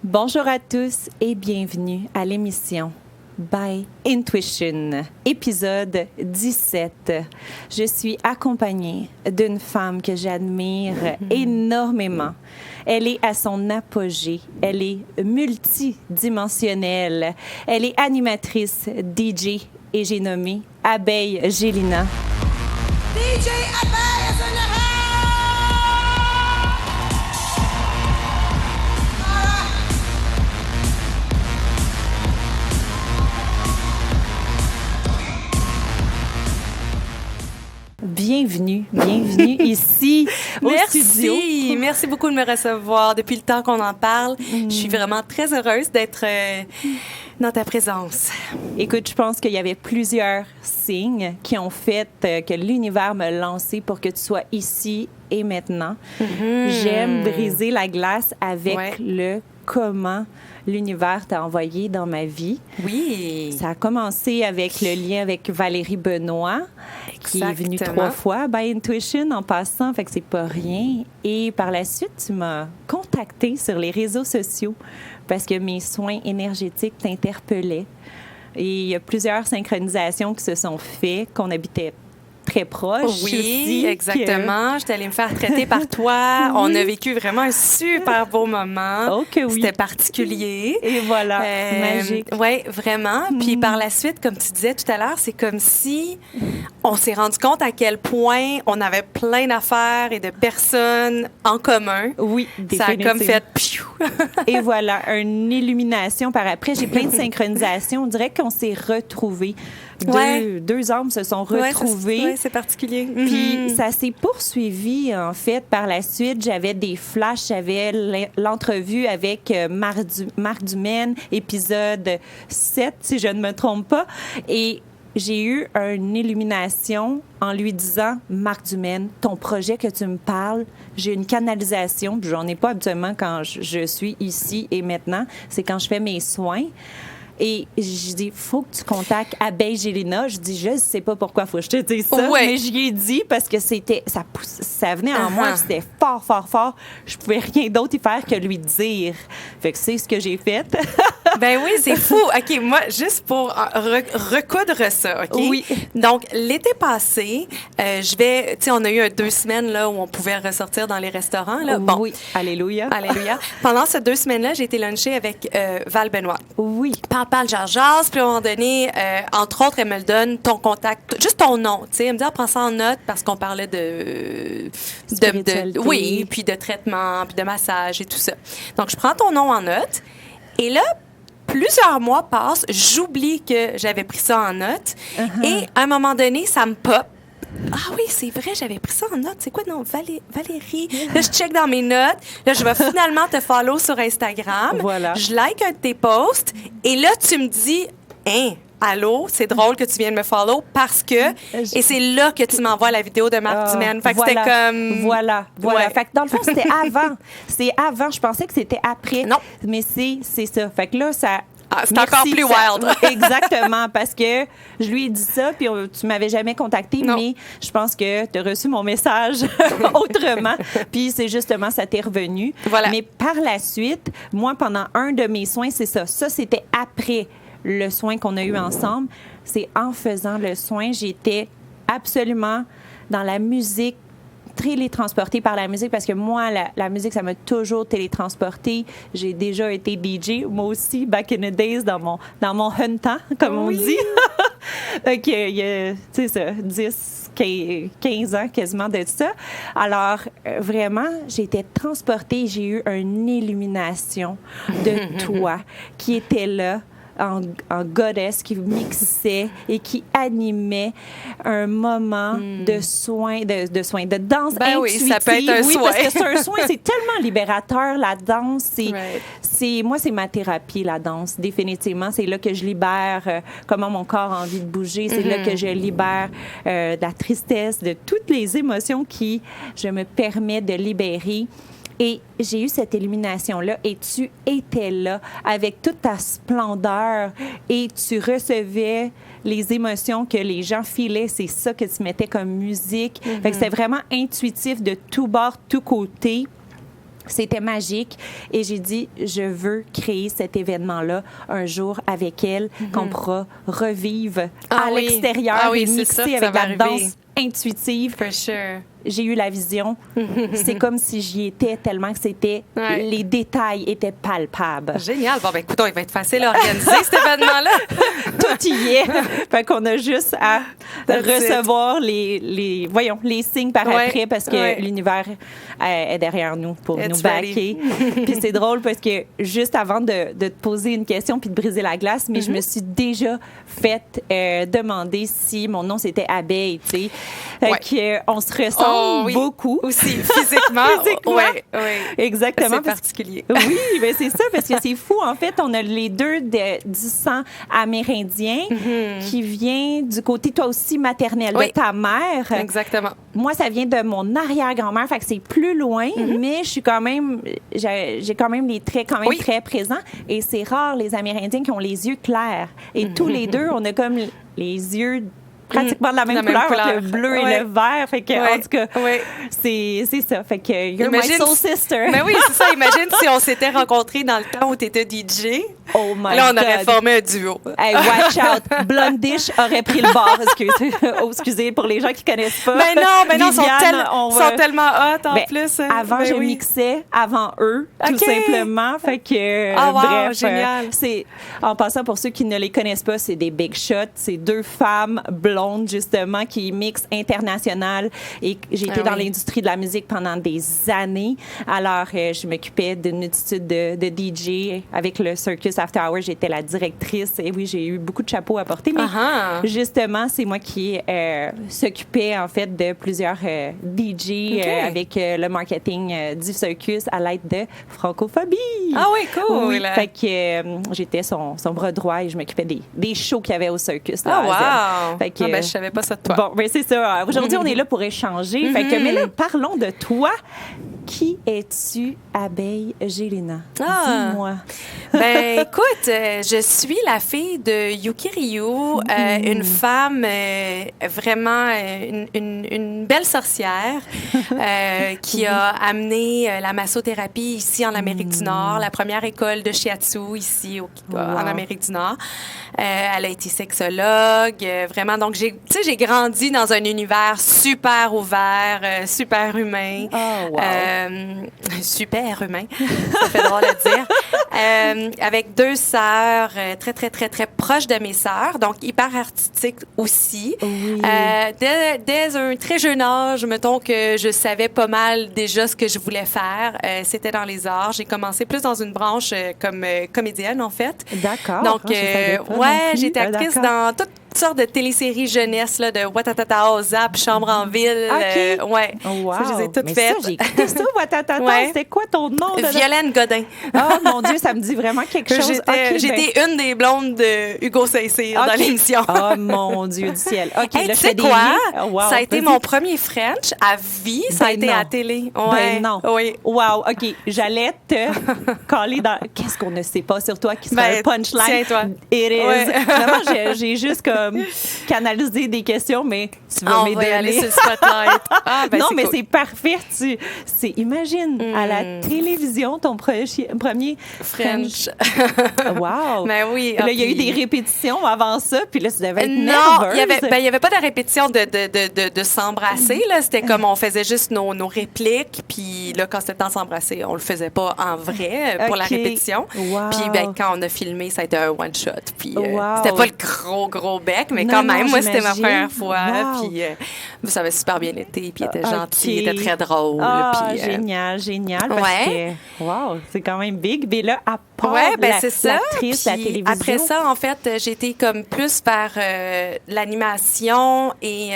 Bonjour à tous et bienvenue à l'émission By Intuition, épisode 17. Je suis accompagnée d'une femme que j'admire énormément. Elle est à son apogée, elle est multidimensionnelle, elle est animatrice, DJ et j'ai nommé Abeille Gélina. DJ Abeille is in the house! Bienvenue ici au studio. Merci beaucoup de me recevoir. Depuis le temps qu'on en parle, je suis vraiment très heureuse d'être dans ta présence. Écoute, je pense qu'il y avait plusieurs signes qui ont fait que l'univers m'a lancé pour que tu sois ici et maintenant. J'aime briser la glace avec le comment l'univers t'a envoyé dans ma vie. Oui. Ça a commencé avec le lien avec Valérie Benoît, qui est venue 3 fois by Intuition en passant, fait que c'est pas rien. Et par la suite, tu m'as contactée sur les réseaux sociaux parce que mes soins énergétiques t'interpellaient. Et il y a plusieurs synchronisations qui se sont faites, qu'on habitait très proche. Oui, aussi, exactement. J'étais allée me faire traiter par toi. On a vécu vraiment un super beau moment. Oh que oui. C'était particulier. Et voilà, magique. Oui, vraiment. Puis par la suite, comme tu disais tout à l'heure, c'est comme si on s'est rendu compte à quel point on avait plein d'affaires et de personnes en commun. Oui, définitivement. Ça a comme fait... Piou! Et voilà, une illumination par après. J'ai plein de synchronisations. On dirait qu'on s'est retrouvés. Deux âmes se sont retrouvées. Oui, c'est particulier. Puis ça s'est poursuivi, en fait, par la suite. J'avais des flashs. J'avais l'entrevue avec Marc Dumaine, épisode 7, si je ne me trompe pas. Et j'ai eu une illumination en lui disant « Marc Dumaine, ton projet que tu me parles, j'ai une canalisation. » J'en ai pas habituellement quand je suis ici et maintenant. C'est quand je fais mes soins. Et je dis, faut que tu contactes Abeille Gélina. Je dis, je sais pas pourquoi faut que je te dise ça, mais je lui ai dit parce que ça venait en moi, c'était fort, fort, fort. Je pouvais rien d'autre y faire que lui dire. Fait que c'est ce que j'ai fait. Ben oui, c'est fou. OK, moi, juste pour recoudre ça, OK? Oui. Donc, l'été passé, on a eu 2 semaines là, où on pouvait ressortir dans les restaurants. Là. Bon. Oui, alléluia. Alléluia. Pendant ces 2 semaines-là, j'ai été luncher avec Val Benoît. Oui. Parle, jase, puis à un moment donné, entre autres, elle me le donne, ton contact, juste ton nom, tu sais. Elle me dit, prends ça en note parce qu'on parlait de oui, puis de traitement, puis de massage et tout ça. Donc, je prends ton nom en note. Et là, plusieurs mois passent, j'oublie que j'avais pris ça en note. Et à un moment donné, ça me pop. Ah oui, c'est vrai, j'avais pris ça en note. C'est quoi le nom? Valérie. Là, je check dans mes notes. Là, je vais finalement te follow sur Instagram. Voilà. Je like un de tes posts. Et là, tu me dis, allô, c'est drôle que tu viennes me follow parce que... Et c'est là que tu m'envoies la vidéo de Marc Dumaine. Fait que c'était comme... Voilà. Ouais. Fait que dans le fond, c'était avant. C'est avant. Je pensais que c'était après. Non. Mais c'est ça. Fait que là, ça... c'est encore plus wild. Exactement, parce que je lui ai dit ça, puis tu m'avais jamais contacté, mais je pense que tu as reçu mon message autrement. Puis c'est justement, ça t'est revenu. Voilà. Mais par la suite, moi, pendant un de mes soins, c'est ça. Ça, c'était après le soin qu'on a eu ensemble. C'est en faisant le soin, j'étais absolument dans la musique, télétransportée par la musique, parce que moi, la musique, ça m'a toujours télétransportée. J'ai déjà été DJ, moi aussi, back in the days, dans mon huntant, comme on dit. Donc, tu sais ça, 10, 15 ans quasiment de ça. Alors, vraiment, j'ai été transportée. J'ai eu une illumination de toi qui était là, en goddess, qui mixait et qui animait un moment de soin, de danse intuitive. Oui, ça peut être un soin. Parce que c'est un soin, c'est tellement libérateur, la danse. Moi, c'est ma thérapie, la danse, définitivement. C'est là que je libère comment mon corps a envie de bouger. C'est là que je libère de la tristesse, de toutes les émotions qui je me permets de libérer. Et j'ai eu cette illumination-là et tu étais là avec toute ta splendeur et tu recevais les émotions que les gens filaient. C'est ça que tu mettais comme musique. Fait que c'était vraiment intuitif de tout bord, tout côté. C'était magique. Et j'ai dit, je veux créer cet événement-là un jour avec elle, qu'on pourra revivre à l'extérieur et mixer avec la danse intuitive. For sure. J'ai eu la vision. C'est comme si j'y étais tellement que c'était... Les détails étaient palpables. Génial. Bon, ben écoute, il va être facile à organiser cet événement-là. Tout y est. Fait qu'on a juste à recevoir les signes par après parce que l'univers est derrière nous pour nous backer. Puis c'est drôle parce que juste avant de te poser une question puis de briser la glace, mais je me suis déjà fait demander si mon nom c'était Abeille, tu sais. Fait qu'on se ressemble beaucoup. Aussi, physiquement. Oui. Exactement. C'est particulier. Oui, ben c'est ça, parce que c'est fou. En fait, on a les deux du sang amérindien qui vient du côté, toi aussi, maternel de ta mère. Exactement. Moi, ça vient de mon arrière-grand-mère, fait que c'est plus loin, mais je suis quand même, j'ai quand même les traits quand même très présents. Et c'est rare, les Amérindiens qui ont les yeux clairs. Et tous les deux, on a comme les yeux pratiquement de la même couleur. Le bleu et le vert. Fait que, en tout cas, c'est ça. Fait que you're my soul sister. Mais oui, c'est ça. Imagine si on s'était rencontrés dans le temps où tu étais DJ. Oh my God. Là, on aurait formé un duo. Hey, watch out. Blondish aurait pris le bord. Excusez pour les gens qui connaissent pas. Mais non, ils sont tellement hot en plus. Avant, je mixais avant eux, tout simplement. Fait que, bref. Génial. En passant, pour ceux qui ne les connaissent pas, c'est des big shots. C'est deux femmes blondes, justement, qui mixent international. Et j'ai été dans l'industrie de la musique pendant des années. Alors, je m'occupais d'une multitude de DJ avec le Circus After Hours. J'étais la directrice. Et oui, j'ai eu beaucoup de chapeaux à porter. Mais justement, c'est moi qui s'occupais, en fait, de plusieurs DJ avec le marketing du Circus à l'aide de Francophobie. Ah oui, cool! Oui, fait que j'étais son bras droit et je m'occupais des shows qu'il y avait au Circus. Wow! Fait que, je savais pas ça de toi. Bon, ben c'est ça. Aujourd'hui, on est là pour échanger. Fait que, mais là, parlons de toi. Qui es-tu, Abeille Gélinas? Dis-moi. Ben, écoute, je suis la fille de Yuki Ryu, une femme vraiment, une belle sorcière qui a amené la massothérapie ici en Amérique du Nord, la première école de shiatsu ici en Amérique du Nord. Elle a été sexologue, vraiment. Donc, j'ai grandi dans un univers super ouvert, super humain. Oh, wow. Super humain, ça fait drôle à dire. Avec deux sœurs très, très, très, très proches de mes sœurs, donc hyper artistiques aussi. Oui. Dès un très jeune âge, mettons que je savais pas mal déjà ce que je voulais faire. C'était dans les arts. J'ai commencé plus dans une branche comme comédienne, en fait. D'accord. Donc, j'étais actrice dans toutes sortes de téléséries jeunesse, là, de Watatata, Zap, Chambre en ville. Wow. Ça, je les ai toutes faites. J'ai écouté ça, Watatata. C'était quoi ton nom? Violaine Godin. Oh mon Dieu, ça me dit vraiment quelque chose. J'étais une des blondes de Hugo Saint-Cyr dans l'émission. Oh mon Dieu du ciel. OK, hey, là, tu sais quoi? Ça a été mon premier French à vie. Ça a été à la télé. Ben non. Oui. Wow, OK. J'allais te caler dans... Qu'est-ce qu'on ne sait pas sur toi qui sera un punchline? Tiens-toi. It is. Vraiment, j'ai juste comme canalisé des questions, mais tu vas m'aider. On va aller sur le spotlight. Non, mais c'est parfait. Imagine, à la télévision, ton premier French. Wow. Ben oui. Là, il y a eu des répétitions avant ça, puis là, tu devais être nerveuse. Non, il y avait pas de répétition de s'embrasser. Là, c'était comme on faisait juste nos répliques, puis là, quand c'était le temps de s'embrasser, on le faisait pas en vrai pour la répétition. Wow. Puis quand on a filmé, ça a été un one shot. Puis c'était pas le gros bec, mais quand même, moi, c'était ma première fois. Puis ça avait super bien été. Puis il était gentil, il était très drôle. Puis, génial. Parce que, wow, c'est quand même big. Mais là, à part l'actrice, la télévision. Après ça, en fait, j'ai été comme plus vers l'animation et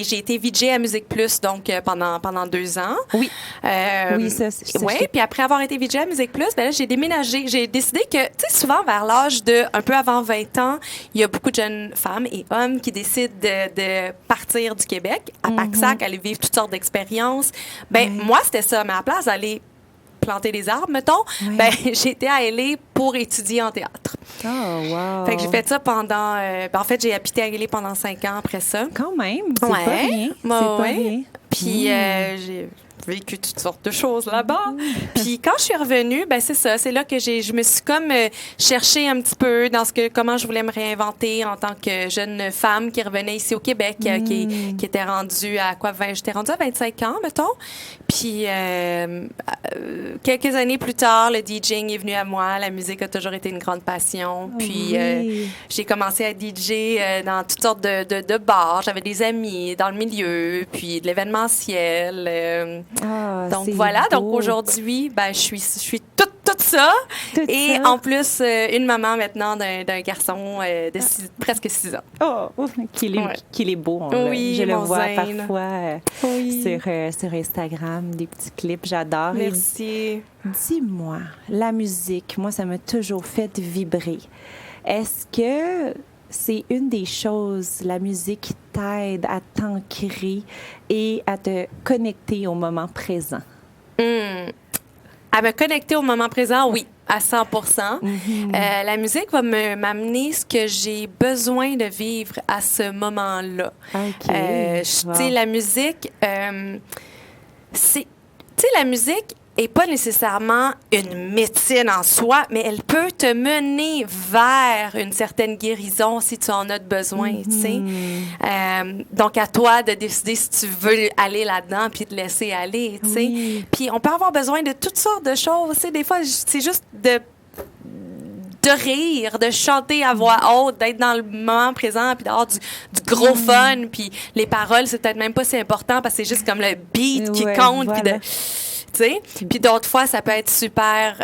j'ai été VJ à Musique Plus donc pendant 2 ans. Oui. Oui, ça. Oui, puis après avoir été VJ à Musique Plus, ben là, j'ai déménagé. J'ai décidé que, tu sais, souvent vers l'âge de un peu avant 20 ans, il y a beaucoup de jeunes femmes et hommes qui décident de partir du Québec à Paxac, aller vivre toutes sortes d'expériences. Ben moi, c'était ça. Mais à la place d'aller planter des arbres, mettons, ben j'étais à LA pour étudier en théâtre. Oh, wow. Fait que j'ai fait ça pendant... en fait, j'ai habité à LA pendant 5 ans après ça. Quand même, c'est pas rien. C'est pas rien. Puis vécu toutes sortes de choses là-bas. Puis quand je suis revenue, ben c'est ça, c'est là que je me suis comme cherchée un petit peu dans comment je voulais me réinventer en tant que jeune femme qui revenait ici au Québec, qui était rendue à quoi, j'étais rendue à 25 ans, mettons. Puis quelques années plus tard, le DJing est venu à moi. La musique a toujours été une grande passion. Puis j'ai commencé à DJ dans toutes sortes de bars. J'avais des amis dans le milieu, puis de l'événementiel. Donc voilà, beau. donc aujourd'hui, ben, je suis tout ça. Et en plus, une maman maintenant d'un garçon de presque 6 ans. Oh, qu'il est beau. Je le vois parfois sur Instagram, des petits clips. J'adore. Merci. Dis-moi, la musique, moi, ça m'a toujours fait vibrer. Est-ce que c'est une des choses, la musique, qui t'aide à t'ancrer et à te connecter au moment présent? À me connecter au moment présent, oui, à 100%. La musique va m'amener ce que j'ai besoin de vivre à ce moment-là. OK. Tu sais, la musique, la musique est pas nécessairement une médecine en soi, mais elle peut te mener vers une certaine guérison si tu en as besoin, tu sais. Donc, à toi de décider si tu veux aller là-dedans puis te laisser aller, tu sais. Puis, on peut avoir besoin de toutes sortes de choses, tu sais. Des fois, c'est juste de rire, de chanter à voix haute, d'être dans le moment présent, puis d'avoir du gros fun, puis les paroles, c'est peut-être même pas si important parce que c'est juste comme le beat qui compte, puis puis d'autres fois, ça peut être super,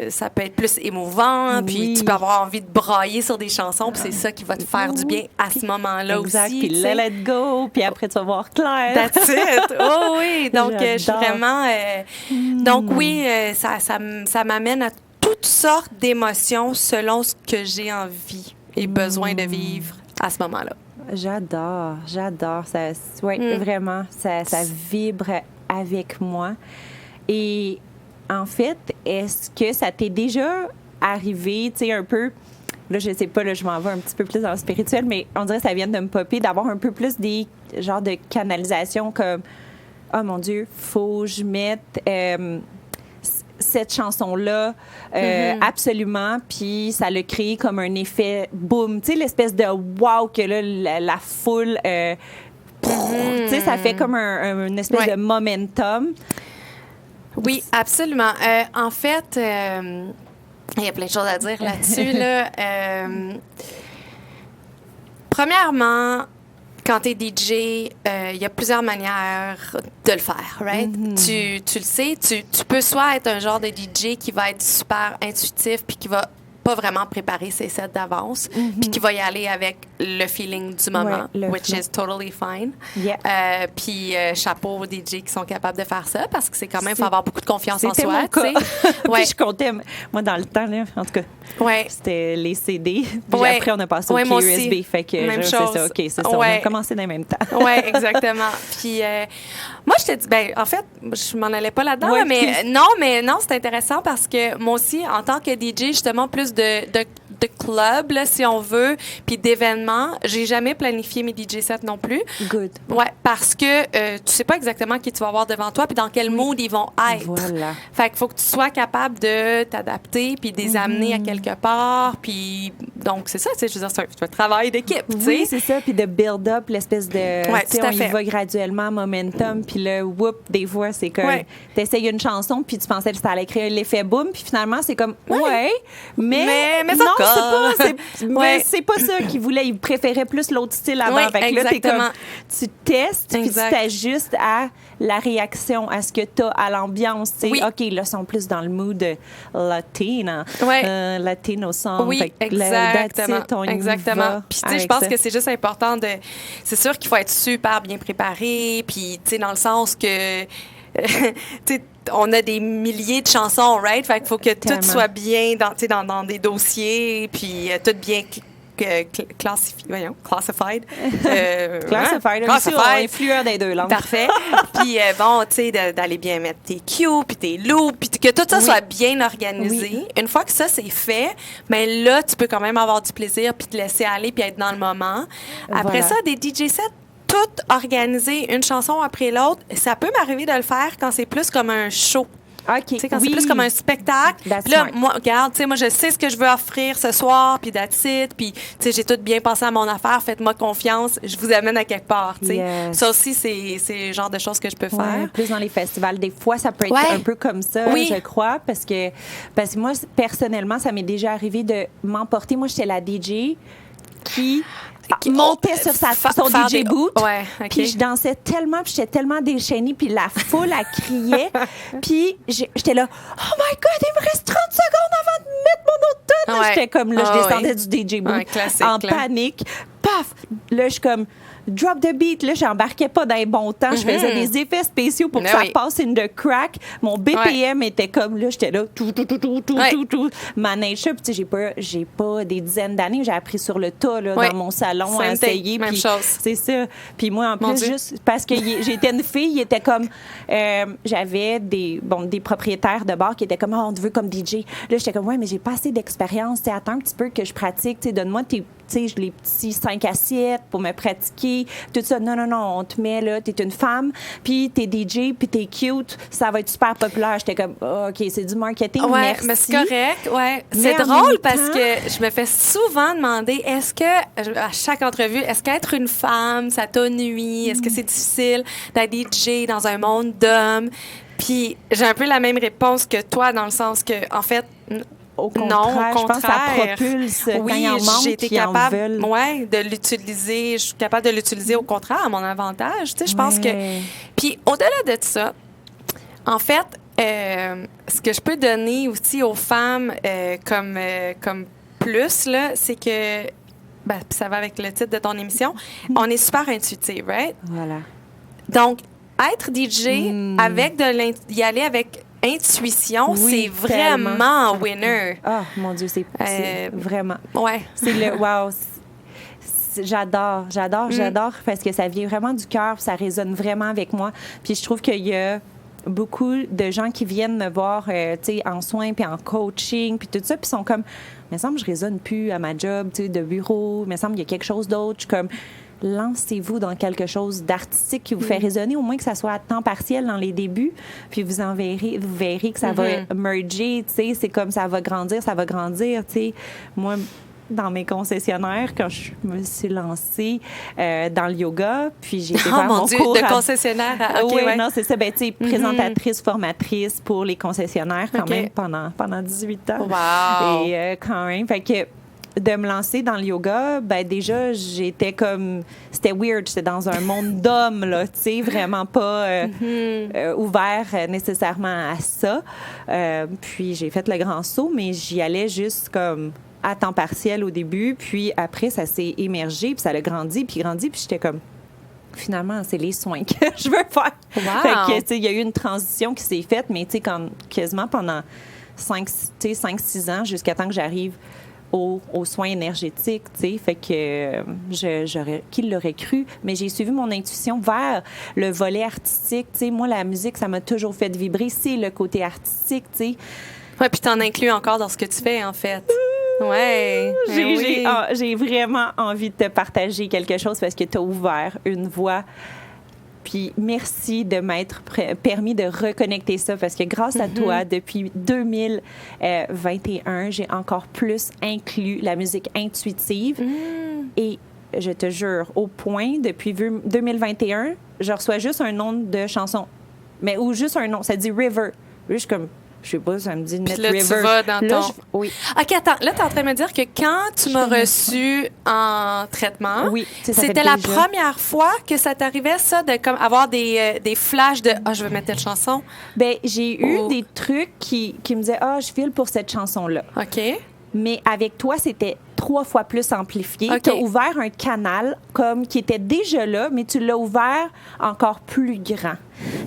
ça peut être plus émouvant, puis tu peux avoir envie de brailler sur des chansons, puis c'est ça qui va te faire du bien à ce moment-là aussi. Puis let it go, puis après tu vas voir clair. That's it! Oh oui! Donc, je suis vraiment... Donc oui, ça m'amène à toutes sortes d'émotions selon ce que j'ai envie et besoin de vivre à ce moment-là. J'adore. Ça, vraiment, ça vibre avec moi. Et en fait, est-ce que ça t'est déjà arrivé, tu sais, un peu, là, je sais pas, là, je m'en vais un petit peu plus dans le spirituel, mais on dirait que ça vient de me popper, d'avoir un peu plus des genres de canalisation comme, oh mon Dieu, faut que je mette cette chanson-là, absolument, puis ça l'a créé comme un effet boum, tu sais, l'espèce de wow que là, la foule... tu sais, ça fait comme une espèce de momentum. Oui, absolument. En fait, il y a plein de choses à dire là-dessus. Là. Premièrement, quand tu es DJ, il y a plusieurs manières de le faire, right? Tu le sais, tu peux soit être un genre de DJ qui va être super intuitif puis qui va pas vraiment préparer ses sets d'avance, puis qui va y aller avec le feeling du moment, which is totally fine. Puis chapeau aux DJ qui sont capables de faire ça, parce que c'est quand même, il faut avoir beaucoup de confiance en soi. Mon cas. Puis je comptais, moi, dans le temps, là, en tout cas, c'était les CD, puis après, on a passé au clé USB, fait que c'est ça, OK, c'est ça, on a commencé dans le même temps. Oui, exactement. Puis moi, je te dis, ben en fait, je m'en allais pas là-dedans, là, mais non, c'est intéressant parce que moi aussi, en tant que DJ, justement, plus de club, là, si on veut, puis d'événements, j'ai jamais planifié mes DJ sets non plus. Good. Ouais, parce que tu sais pas exactement qui tu vas avoir devant toi, puis dans quel mood ils vont être. Voilà. Fait qu'il faut que tu sois capable de t'adapter, puis de les amener à quelque part, puis donc c'est ça, tu sais, je veux dire, c'est un travail d'équipe, tu sais. Oui, c'est ça, puis de build up l'espèce de, tu sais, on y va graduellement, momentum, puis là, whoop, des fois, c'est comme, t'essayes une chanson, puis tu pensais que ça allait créer l'effet boom, puis finalement, c'est comme, mais non, c'est pas ça qu'il voulait. Il préférait plus l'autre style avant. Fait que là, t'es comme, tu testes, puis tu t'ajustes à la réaction, à ce que t'as, à l'ambiance. OK, là, ils sont plus dans le mood latino. Latino song. Oui, exactement. Puis, tu sais, je pense que c'est juste important de... C'est sûr qu'il faut être super bien préparé, puis, tu sais, dans le sens que... tu sais, on a des milliers de chansons, right? Fait qu'il faut que tout soit bien dans des dossiers, puis tout bien classified. Classified. Influent des deux langues. Parfait. Puis bon, tu sais, d'aller bien mettre tes cues, puis tes loops, puis que tout ça soit bien organisé. Une fois que ça, c'est fait, mais là, tu peux quand même avoir du plaisir, puis te laisser aller, puis être dans le moment. Après ça, des DJ sets, tout tout organiser une chanson après l'autre. Ça peut m'arriver de le faire quand c'est plus comme un show. OK. Tu sais, quand c'est plus comme un spectacle. Puis là, moi, regarde, tu sais, moi, je sais ce que je veux offrir ce soir, puis that's it. Puis, tu sais, j'ai tout bien pensé à mon affaire. Faites-moi confiance. Je vous amène à quelque part, tu sais. Yes. Ça aussi, c'est le genre de choses que je peux faire. Plus dans les festivals. Des fois, ça peut être un peu comme ça, je crois, parce que moi, personnellement, ça m'est déjà arrivé de m'emporter. Moi, j'étais la DJ qui montait sur son DJ boot. Puis je dansais tellement, puis j'étais tellement déchaînée, puis la foule, elle criait. Puis j'étais là, oh my God, il me reste 30 secondes avant de mettre mon autre tune. J'étais comme, là, je descendais du DJ boot en panique. Paf! Là, je suis comme, drop the beat. Là, j'embarquais pas dans les bons temps. Je faisais des effets spéciaux pour que ça passe in the crack. Mon BPM était comme, là, j'étais là, tout. Ma nature, puis tu sais, j'ai pas des dizaines d'années. J'ai appris sur le tas, là, dans mon salon, à essayer. Même chose. C'est ça. Puis moi, en plus, juste parce que j'étais une fille, il était comme, j'avais des propriétaires de bar qui étaient comme, on te veut comme DJ. Là, j'étais comme, ouais, mais j'ai pas assez d'expérience. Tu sais, attends un petit peu que je pratique. Tu sais, donne-moi les petits 5 assiettes pour me pratiquer, tout ça. Non, on te met là, t'es une femme, puis t'es DJ, puis t'es cute, ça va être super populaire. J'étais comme, OK, c'est du marketing, merci. Mais c'est correct, C'est drôle parce que je me fais souvent demander, est-ce que, à chaque entrevue, est-ce qu'être une femme, ça t'ennuie? Est-ce que c'est difficile d'être DJ dans un monde d'hommes? Puis j'ai un peu la même réponse que toi, dans le sens que, en fait, au contraire, je pense que ça propulse. Oui, j'ai été capable de l'utiliser. Je suis capable de l'utiliser au contraire à mon avantage. Tu sais, je pense que... Puis au-delà de ça, en fait, ce que je peux donner aussi aux femmes comme plus, là, c'est que... Ben, ça va avec le titre de ton émission. On est super intuitif, right? Voilà. Donc, être DJ, y aller avec intuition, c'est vraiment winner. Ah, mon Dieu, c'est vraiment. Ouais. C'est le wow. J'adore parce que ça vient vraiment du cœur, ça résonne vraiment avec moi. Puis je trouve qu'il y a beaucoup de gens qui viennent me voir, tu sais, en soins puis en coaching puis tout ça, puis sont comme, il me semble que je résonne plus à ma job, tu sais, de bureau. Il me semble qu'il y a quelque chose d'autre. Je suis comme, lancez-vous dans quelque chose d'artistique qui vous fait résonner, au moins que ça soit à temps partiel dans les débuts, puis vous verrez que ça va merger, tu sais, c'est comme ça va grandir, tu sais. Moi, dans mes concessionnaires, quand je me suis lancée dans le yoga, puis j'ai été faire mon cours de concessionnaire. Non, c'est ça. Ben, tu sais, présentatrice, formatrice pour les concessionnaires quand même pendant 18 ans. Wow! Et quand même, fait que de me lancer dans le yoga, ben déjà, j'étais comme... C'était weird. J'étais dans un monde d'hommes, là, tu sais, vraiment pas ouvert nécessairement à ça. Puis j'ai fait le grand saut, mais j'y allais juste comme à temps partiel au début. Puis après, ça s'est émergé, puis ça a grandi, puis j'étais comme... Finalement, c'est les soins que je veux faire. Wow. Fait que, tu sais, il y a eu une transition qui s'est faite, mais tu sais, quasiment pendant 5-6 ans, jusqu'à temps que j'arrive aux soins énergétiques, tu sais, fait que qui l'aurait cru, mais j'ai suivi mon intuition vers le volet artistique, tu sais, moi, la musique, ça m'a toujours fait vibrer, c'est le côté artistique, tu sais. Ouais, puis t'en inclus encore dans ce que tu fais, en fait. Ouais. J'ai vraiment envie de te partager quelque chose parce que tu as ouvert une voie. Puis merci de m'être permis de reconnecter ça parce que grâce à toi, depuis 2021, j'ai encore plus inclus la musique intuitive. Et je te jure, au point, depuis 2021, je reçois juste un nom de chanson. Ou juste un nom, ça dit River. Je suis comme... Je sais pas, ça me dit Net River. Tu vas dans ton... Oui. OK, attends. Là, tu es en train de me dire que quand tu m'as reçu en traitement, c'était la première fois que ça t'arrivait, ça, de comme avoir des flashs de « Ah, je veux mettre telle chanson ». Bien, j'ai eu des trucs qui me disaient « Ah, je file pour cette chanson-là ». OK. Mais avec toi, c'était 3 fois plus amplifié. Tu as ouvert un canal qui était déjà là, mais tu l'as ouvert encore plus grand.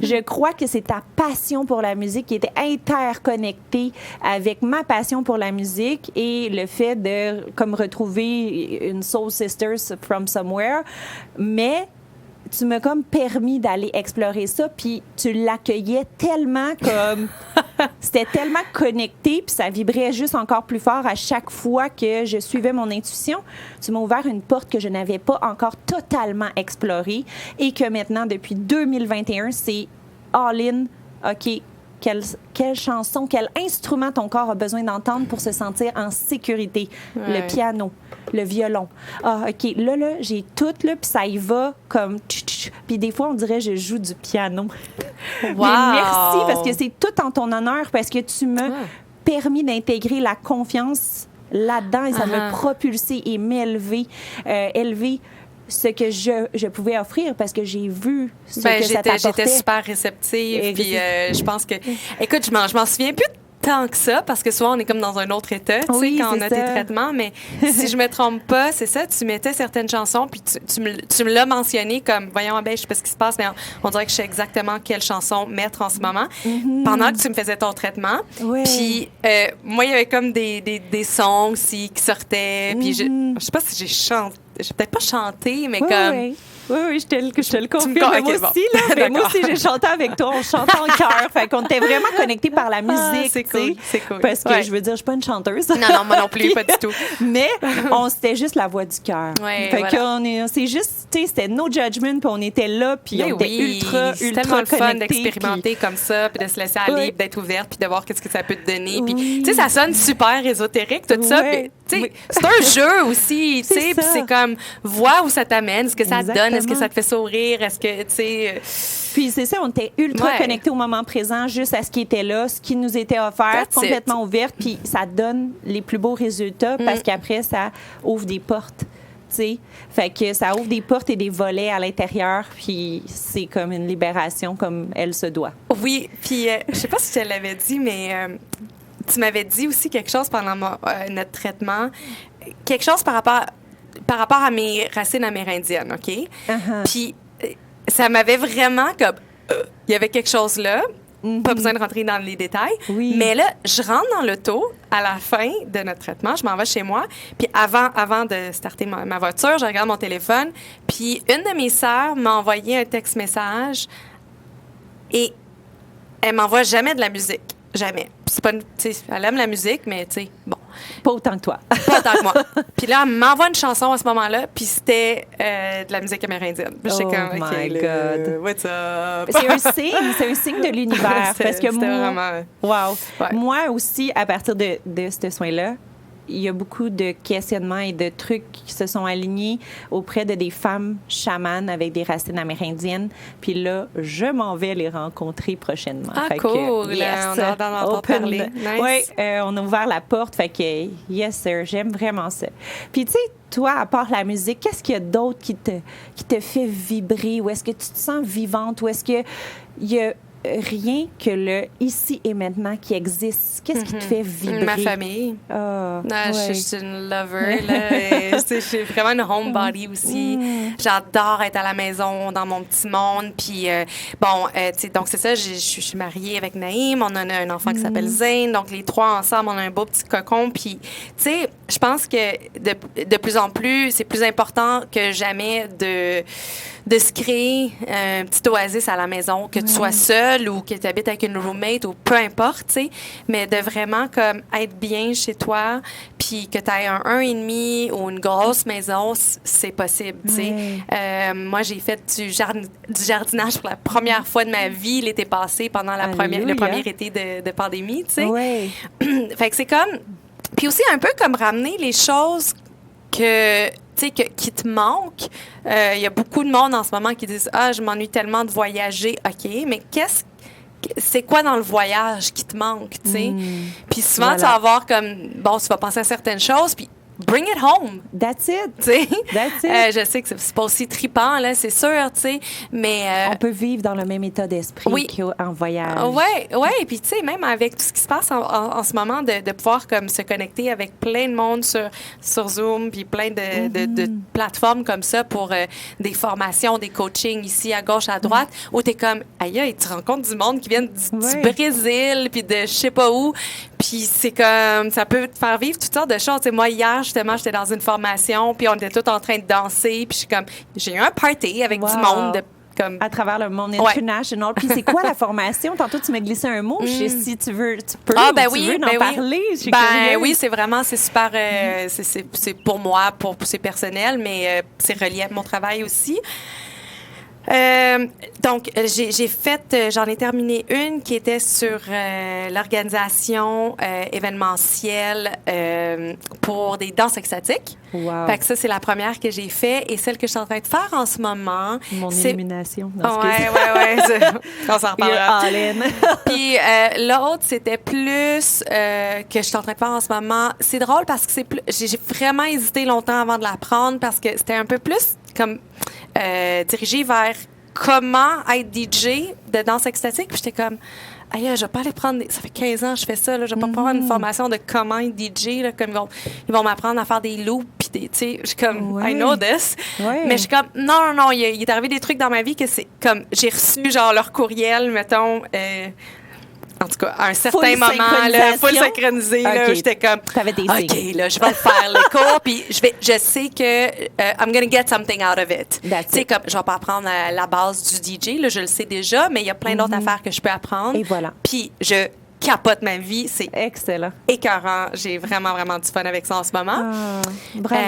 Je crois que c'est ta passion pour la musique qui était interconnectée avec ma passion pour la musique et le fait de comme retrouver une soul sisters from somewhere. Mais tu m'as comme permis d'aller explorer ça, puis tu l'accueillais tellement comme... C'était tellement connecté, puis ça vibrait juste encore plus fort à chaque fois que je suivais mon intuition. Tu m'as ouvert une porte que je n'avais pas encore totalement explorée et que maintenant, depuis 2021, c'est all-in. OK, quelle chanson, quel instrument ton corps a besoin d'entendre pour se sentir en sécurité? Ouais. Le piano, le violon. Ah, OK, là, j'ai tout, là, puis ça y va comme... Puis des fois, on dirait que je joue du piano. Wow. Mais merci, parce que c'est tout en ton honneur, parce que tu m'as permis d'intégrer la confiance là-dedans et ça m'a propulsé et m'élever, élever ce que je pouvais offrir parce que j'ai vu ce que ça t'apportait. J'étais super réceptive. Puis je pense que... Écoute, je m'en souviens plus tant que ça parce que souvent, on est comme dans un autre état quand on a tes traitements. Mais si je me trompe pas, c'est ça, tu mettais certaines chansons puis tu me l'as mentionné comme, voyons, ben, je sais pas ce qui se passe, mais on dirait que je sais exactement quelle chanson mettre en ce moment pendant que tu me faisais ton traitement. Ouais. Puis moi, il y avait comme des sons aussi qui sortaient. Puis je sais pas si j'ai chanté. J'ai peut-être pas chanté, mais comme... Oui, je te le confirme. Moi aussi, là, mais moi aussi, j'ai chanté avec toi. On chantait en chœur. Fait qu'on était vraiment connectés par la musique. C'est cool, c'est cool. Parce que, je veux dire, je suis pas une chanteuse. Non, moi non plus, pas du tout. Mais c'était juste la voix du cœur. Ouais, fait qu'on c'est juste, tu sais, c'était no judgment, puis on était là, puis on était ultra tellement le fun connectés, d'expérimenter comme ça, puis de se laisser aller, puis d'être ouverte, puis de voir qu'est-ce que ça peut te donner. Puis, tu sais, ça sonne super ésotérique, tout ça. Puis, tu sais, c'est un jeu aussi, tu sais, puis c'est comme, vois où ça t'amène, est-ce que ça te donne, est-ce que ça te fait sourire, est-ce que, tu sais... Puis c'est ça, on était ultra connectés au moment présent, juste à ce qui était là, ce qui nous était offert, complètement ouverte, puis ça donne les plus beaux résultats parce qu'après, ça ouvre des portes. T'sais. Fait que ça ouvre des portes et des volets à l'intérieur, puis c'est comme une libération comme elle se doit. Oui, puis je sais pas si je te l'avais dit, mais tu m'avais dit aussi quelque chose pendant notre traitement, quelque chose par rapport à mes racines amérindiennes, OK? Puis ça m'avait vraiment comme... Il y avait quelque chose là, pas besoin de rentrer dans les détails, mais là, je rentre dans l'auto à la fin de notre traitement, je m'en vais chez moi, puis avant de starter ma voiture, je regarde mon téléphone, puis une de mes sœurs m'a envoyé un texte-message et elle m'envoie jamais de la musique. Jamais. C'est pas, elle aime la musique, mais tu sais, bon. Pas autant que toi. Pas autant que moi. Puis là, elle m'envoie une chanson à ce moment-là, puis c'était de la musique amérindienne. Puis j'étais comme, OK, my God. What's up? C'est un signe de l'univers. Parce que moi, vraiment... Wow. Ouais. Moi aussi, à partir de ce soin-là, il y a beaucoup de questionnements et de trucs qui se sont alignés auprès de des femmes chamanes avec des racines amérindiennes. Puis là, je m'en vais les rencontrer prochainement. Ah, fait cool! Que, yes, on a d'entendre parler. Nice. Oui, on a ouvert la porte. Fait que, yes, sir, j'aime vraiment ça. Puis, tu sais, toi, à part la musique, qu'est-ce qu'il y a d'autre qui te fait vibrer? Ou est-ce que tu te sens vivante? Ou est-ce qu'il y a rien que le ici et maintenant qui existe? Qu'est-ce qui te fait vibrer? Ma famille. Je suis une lover. Là, je suis vraiment une homebody aussi. J'adore être à la maison, dans mon petit monde. Puis, donc c'est ça, je suis mariée avec Naïm. On a un enfant qui s'appelle Zayn. Donc, les trois ensemble, on a un beau petit cocon. Puis, tu sais, je pense que de plus en plus, c'est plus important que jamais de se créer un petit oasis à la maison, que tu sois seule ou que tu habites avec une roommate ou peu importe, tu sais, mais de vraiment comme être bien chez toi, puis que tu aies un 1,5 ou une grosse maison, c'est possible, tu sais. Moi, j'ai fait du jardinage pour la première fois de ma vie l'été passé pendant le premier été de pandémie, tu sais. Ouais. Fait que c'est comme... Puis aussi un peu comme ramener les choses qui te manquent. Il y a beaucoup de monde en ce moment qui disent « Ah, je m'ennuie tellement de voyager. » OK, mais c'est quoi dans le voyage qui te manque, tu sais? Puis souvent, tu vas avoir comme... Bon, tu vas penser à certaines choses, puis bring it home. That's it. That's it. Je sais que c'est pas aussi trippant, là, c'est sûr, tu sais, mais... On peut vivre dans le même état d'esprit qu'en voyage. Oui, puis tu sais, même avec tout ce qui se passe en ce moment, de pouvoir comme se connecter avec plein de monde sur Zoom, puis plein de plateformes comme ça pour des formations, des coachings ici, à gauche, à droite, où t'es comme, aïe, tu rencontres du monde qui vient du Brésil, puis de je sais pas où, Puis c'est comme, ça peut te faire vivre toutes sortes de choses. T'sais, moi, hier, justement, j'étais dans une formation, puis on était tous en train de danser, puis j'ai eu un party avec du monde de comme... À travers le monde international. Puis c'est quoi la formation? Tantôt, tu m'as glissé un mot. Si tu veux, tu peux, tu veux en parler. Oui, c'est super... c'est pour moi, c'est personnel, mais c'est relié à mon travail aussi. Donc, j'en ai terminé une qui était sur l'organisation événementielle pour des danses extatiques. Wow. Fait que ça, c'est la première que j'ai fait. Et celle que je suis en train de faire en ce moment... Mon illumination dans ce cas. On s'en reparlera. All in. Puis l'autre, c'était plus que je suis en train de faire en ce moment. C'est drôle parce que j'ai vraiment hésité longtemps avant de l'apprendre parce que c'était un peu plus comme dirigé vers comment être DJ de danse extatique. Puis j'étais comme, aïe, je vais pas aller prendre... Ça fait 15 ans que je fais ça. Là, je vais pas prendre une formation de comment être DJ. Là, comme ils vont m'apprendre à faire des loops. Puis tu sais, je suis comme, I know this. Ouais. Mais je suis comme, non, il est arrivé des trucs dans ma vie que c'est comme, j'ai reçu genre leur courriel, mettons... en tout cas, à un certain moment, là, full synchronisé, là, j'étais comme, OK, là, je vais le faire, le cours, puis je sais que I'm gonna get something out of it. Tu sais, comme, je vais pas apprendre la base du DJ, là, je le sais déjà, mais il y a plein d'autres affaires que je peux apprendre. Et voilà. Puis je capote ma vie, c'est excellent, écœurant. J'ai vraiment, vraiment du fun avec ça en ce moment. Bravo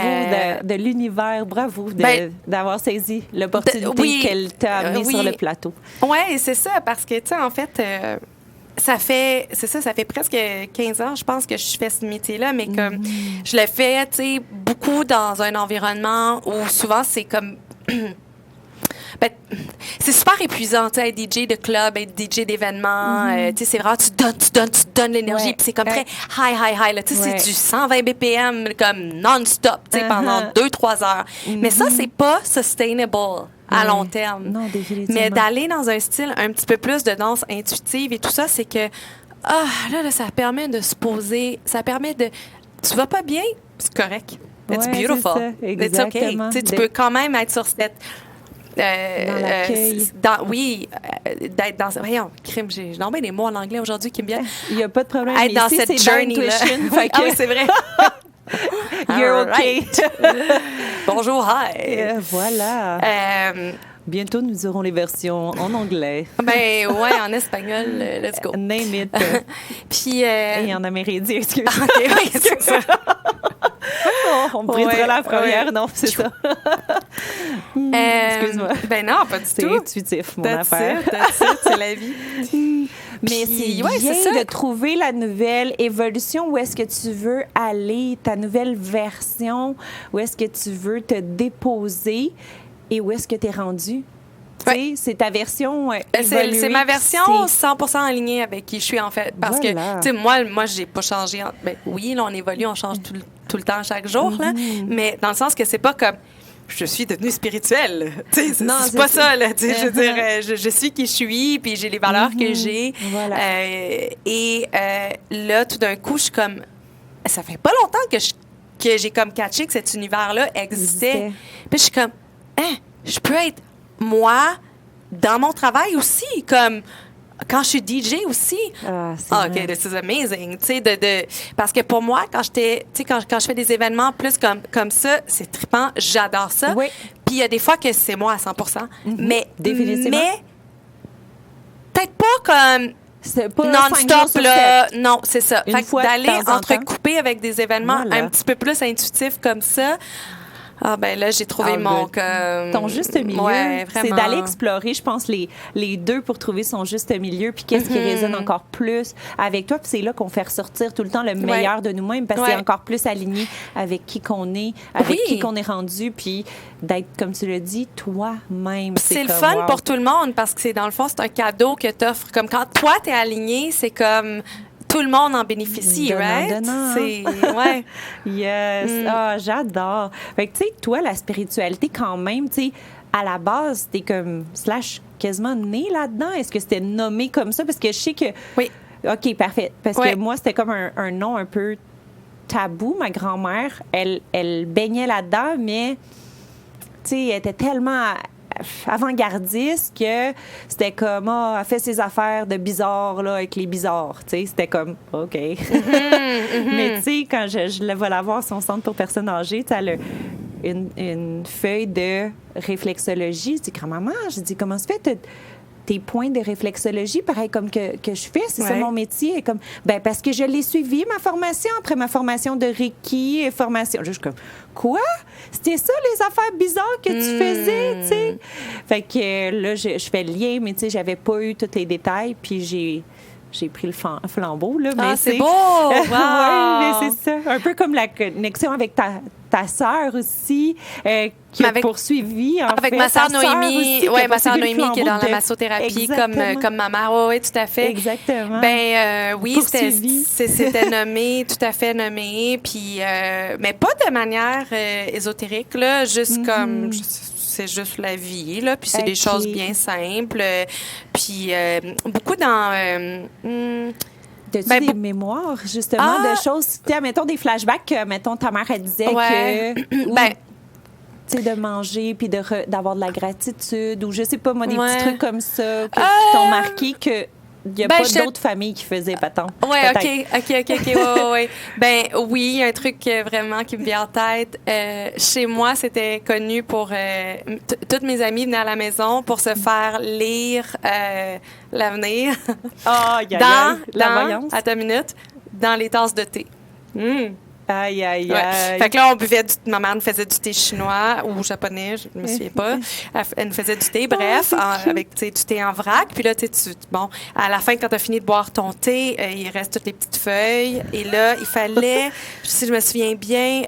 de l'univers, bravo d'avoir saisi l'opportunité qu'elle t'a amenée sur le plateau. Oui, c'est ça, parce que, tu sais, en fait... ça fait presque 15 ans, je pense, que je fais ce métier-là, mais comme je le fais, tu sais, beaucoup dans un environnement où souvent c'est comme... c'est super épuisant, tu sais, être DJ de club, être DJ d'événements, tu sais, c'est vraiment, tu donnes l'énergie, puis c'est comme très high, là, tu sais, c'est du 120 BPM, comme non-stop, tu sais, pendant 2-3 heures. Mais ça, c'est pas sustainable à long terme. Non, définitivement. Mais d'aller dans un style un petit peu plus de danse intuitive et tout ça, c'est que, là, ça permet de se poser, ça permet de... Tu vas pas bien? C'est correct. It's beautiful. It's okay. Tu peux quand même être sur cette... dans l'accueil. D'être dans... Voyons, crime, j'ai nommé des mots en anglais aujourd'hui qui me viennent. Il n'y a pas de problème. Être dans cette journey-là. Ah oui, c'est vrai. You're okay. Bonjour, hi. Voilà. Bientôt, nous aurons les versions en anglais. Ben ouais, en espagnol, let's go. Name it. Puis... Et en amérindien, excuse. OK, oui, c'est ça. On brisera la première, non, c'est ça. Excuse-moi. Ben non, pas du tout. C'est intuitif, mon affaire. C'est la vie. Mais c'est bien de trouver la nouvelle évolution. Où est-ce que tu veux aller, ta nouvelle version, où est-ce que tu veux te déposer et où est-ce que tu es rendu. Ouais. C'est ta version évoluée. C'est ma version 100% alignée avec qui je suis, en fait. Parce que, tu sais, moi j'ai pas changé. Oui, là, on évolue, on change tout le temps, chaque jour, là, mais dans le sens que c'est pas comme je suis devenue spirituelle. C'est pas ça, là. Je veux dire, je suis qui je suis, puis j'ai les valeurs que j'ai. Voilà. Et là, tout d'un coup, je suis comme... Ça fait pas longtemps que j'ai comme catché que cet univers-là existait. Puis je suis comme, je peux être moi dans mon travail aussi, comme... Quand je suis DJ aussi, OK, this is amazing, tu sais, parce que pour moi, quand je fais des événements plus comme ça, c'est trippant, j'adore ça. Oui. Puis il y a des fois que c'est moi à 100%, mais peut-être pas comme non-stop, là. Non, c'est ça. Fait que d'aller entrecouper avec des événements un petit peu plus intuitifs comme ça. Ah ben là, j'ai trouvé ton juste milieu. Ouais, c'est d'aller explorer, je pense, les deux pour trouver son juste milieu, puis qu'est-ce qui résonne encore plus avec toi. Puis c'est là qu'on fait ressortir tout le temps le meilleur de nous-mêmes, parce que c'est encore plus aligné avec qui qu'on est, avec qui qu'on est rendu, puis d'être, comme tu l'as dit, toi-même. C'est le fun pour tout le monde, parce que dans le fond, c'est un cadeau que tu offres. Comme quand toi, t'es aligné, c'est comme... Tout le monde en bénéficie, right? C'est... Ouais. Yes. J'adore. Fait que, tu sais, toi, la spiritualité, quand même, tu sais, à la base, t'es comme, quasiment né là-dedans. Est-ce que c'était nommé comme ça? Parce que je sais que... Oui. OK, parfait. Parce que moi, c'était comme un nom un peu tabou. Ma grand-mère, elle baignait là-dedans, mais, tu sais, elle était tellement avant-gardiste que c'était comme, elle fait ses affaires de bizarre, là, avec les bizarres, tu sais. C'était comme, OK. Mais tu sais, quand je vais la voir, son centre pour personnes âgées, tu sais, elle a une feuille de réflexologie. Je dis, grand-maman, je dis, comment se fait, tes points de réflexologie, pareil comme que je fais, c'est ça mon métier. Et comme, parce que je l'ai suivi, ma formation, après ma formation de Reiki et formation. Je suis comme, quoi? C'était ça, les affaires bizarres que tu faisais, tu sais? Fait que là, je fais le lien, mais tu sais, j'avais pas eu tous les détails, puis j'ai pris le flambeau, là. Mais c'est beau! Wow! Oui, mais c'est ça. Un peu comme la connexion avec ta sœur aussi, qui a poursuivi, avec ma sœur Noémie. Oui, ma sœur Noémie qui est dans la massothérapie comme ma mère. Oui, tout à fait. Exactement. Oui, c'était nommé, tout à fait nommé. Puis, mais pas de manière ésotérique, là, juste comme... C'est juste la vie, là. Puis c'est des choses bien simples. Puis beaucoup dans... T'as-tu des mémoires, justement, de choses, mettons des flashbacks, mettons, ta mère, elle disait que... tu sais, de manger, puis d'avoir de la gratitude, ou je sais pas, moi, des petits trucs comme ça qui t'ont marqué que... Il n'y a pas d'autres familles qui faisaient patente. Oui, OK. Ouais. Oui, un truc vraiment qui me vient en tête. Chez moi, c'était connu pour... toutes mes amies venaient à la maison pour se faire lire l'avenir. La voyance. Attends une minute. Dans les tasses de thé. Aïe. Fait que là, on buvait ma mère nous faisait du thé chinois ou japonais, je me souviens pas. Elle nous faisait du thé, bref, avec du thé en vrac. Puis là, à la fin, quand tu as fini de boire ton thé, il reste toutes les petites feuilles. Et là, il fallait, si je me souviens bien,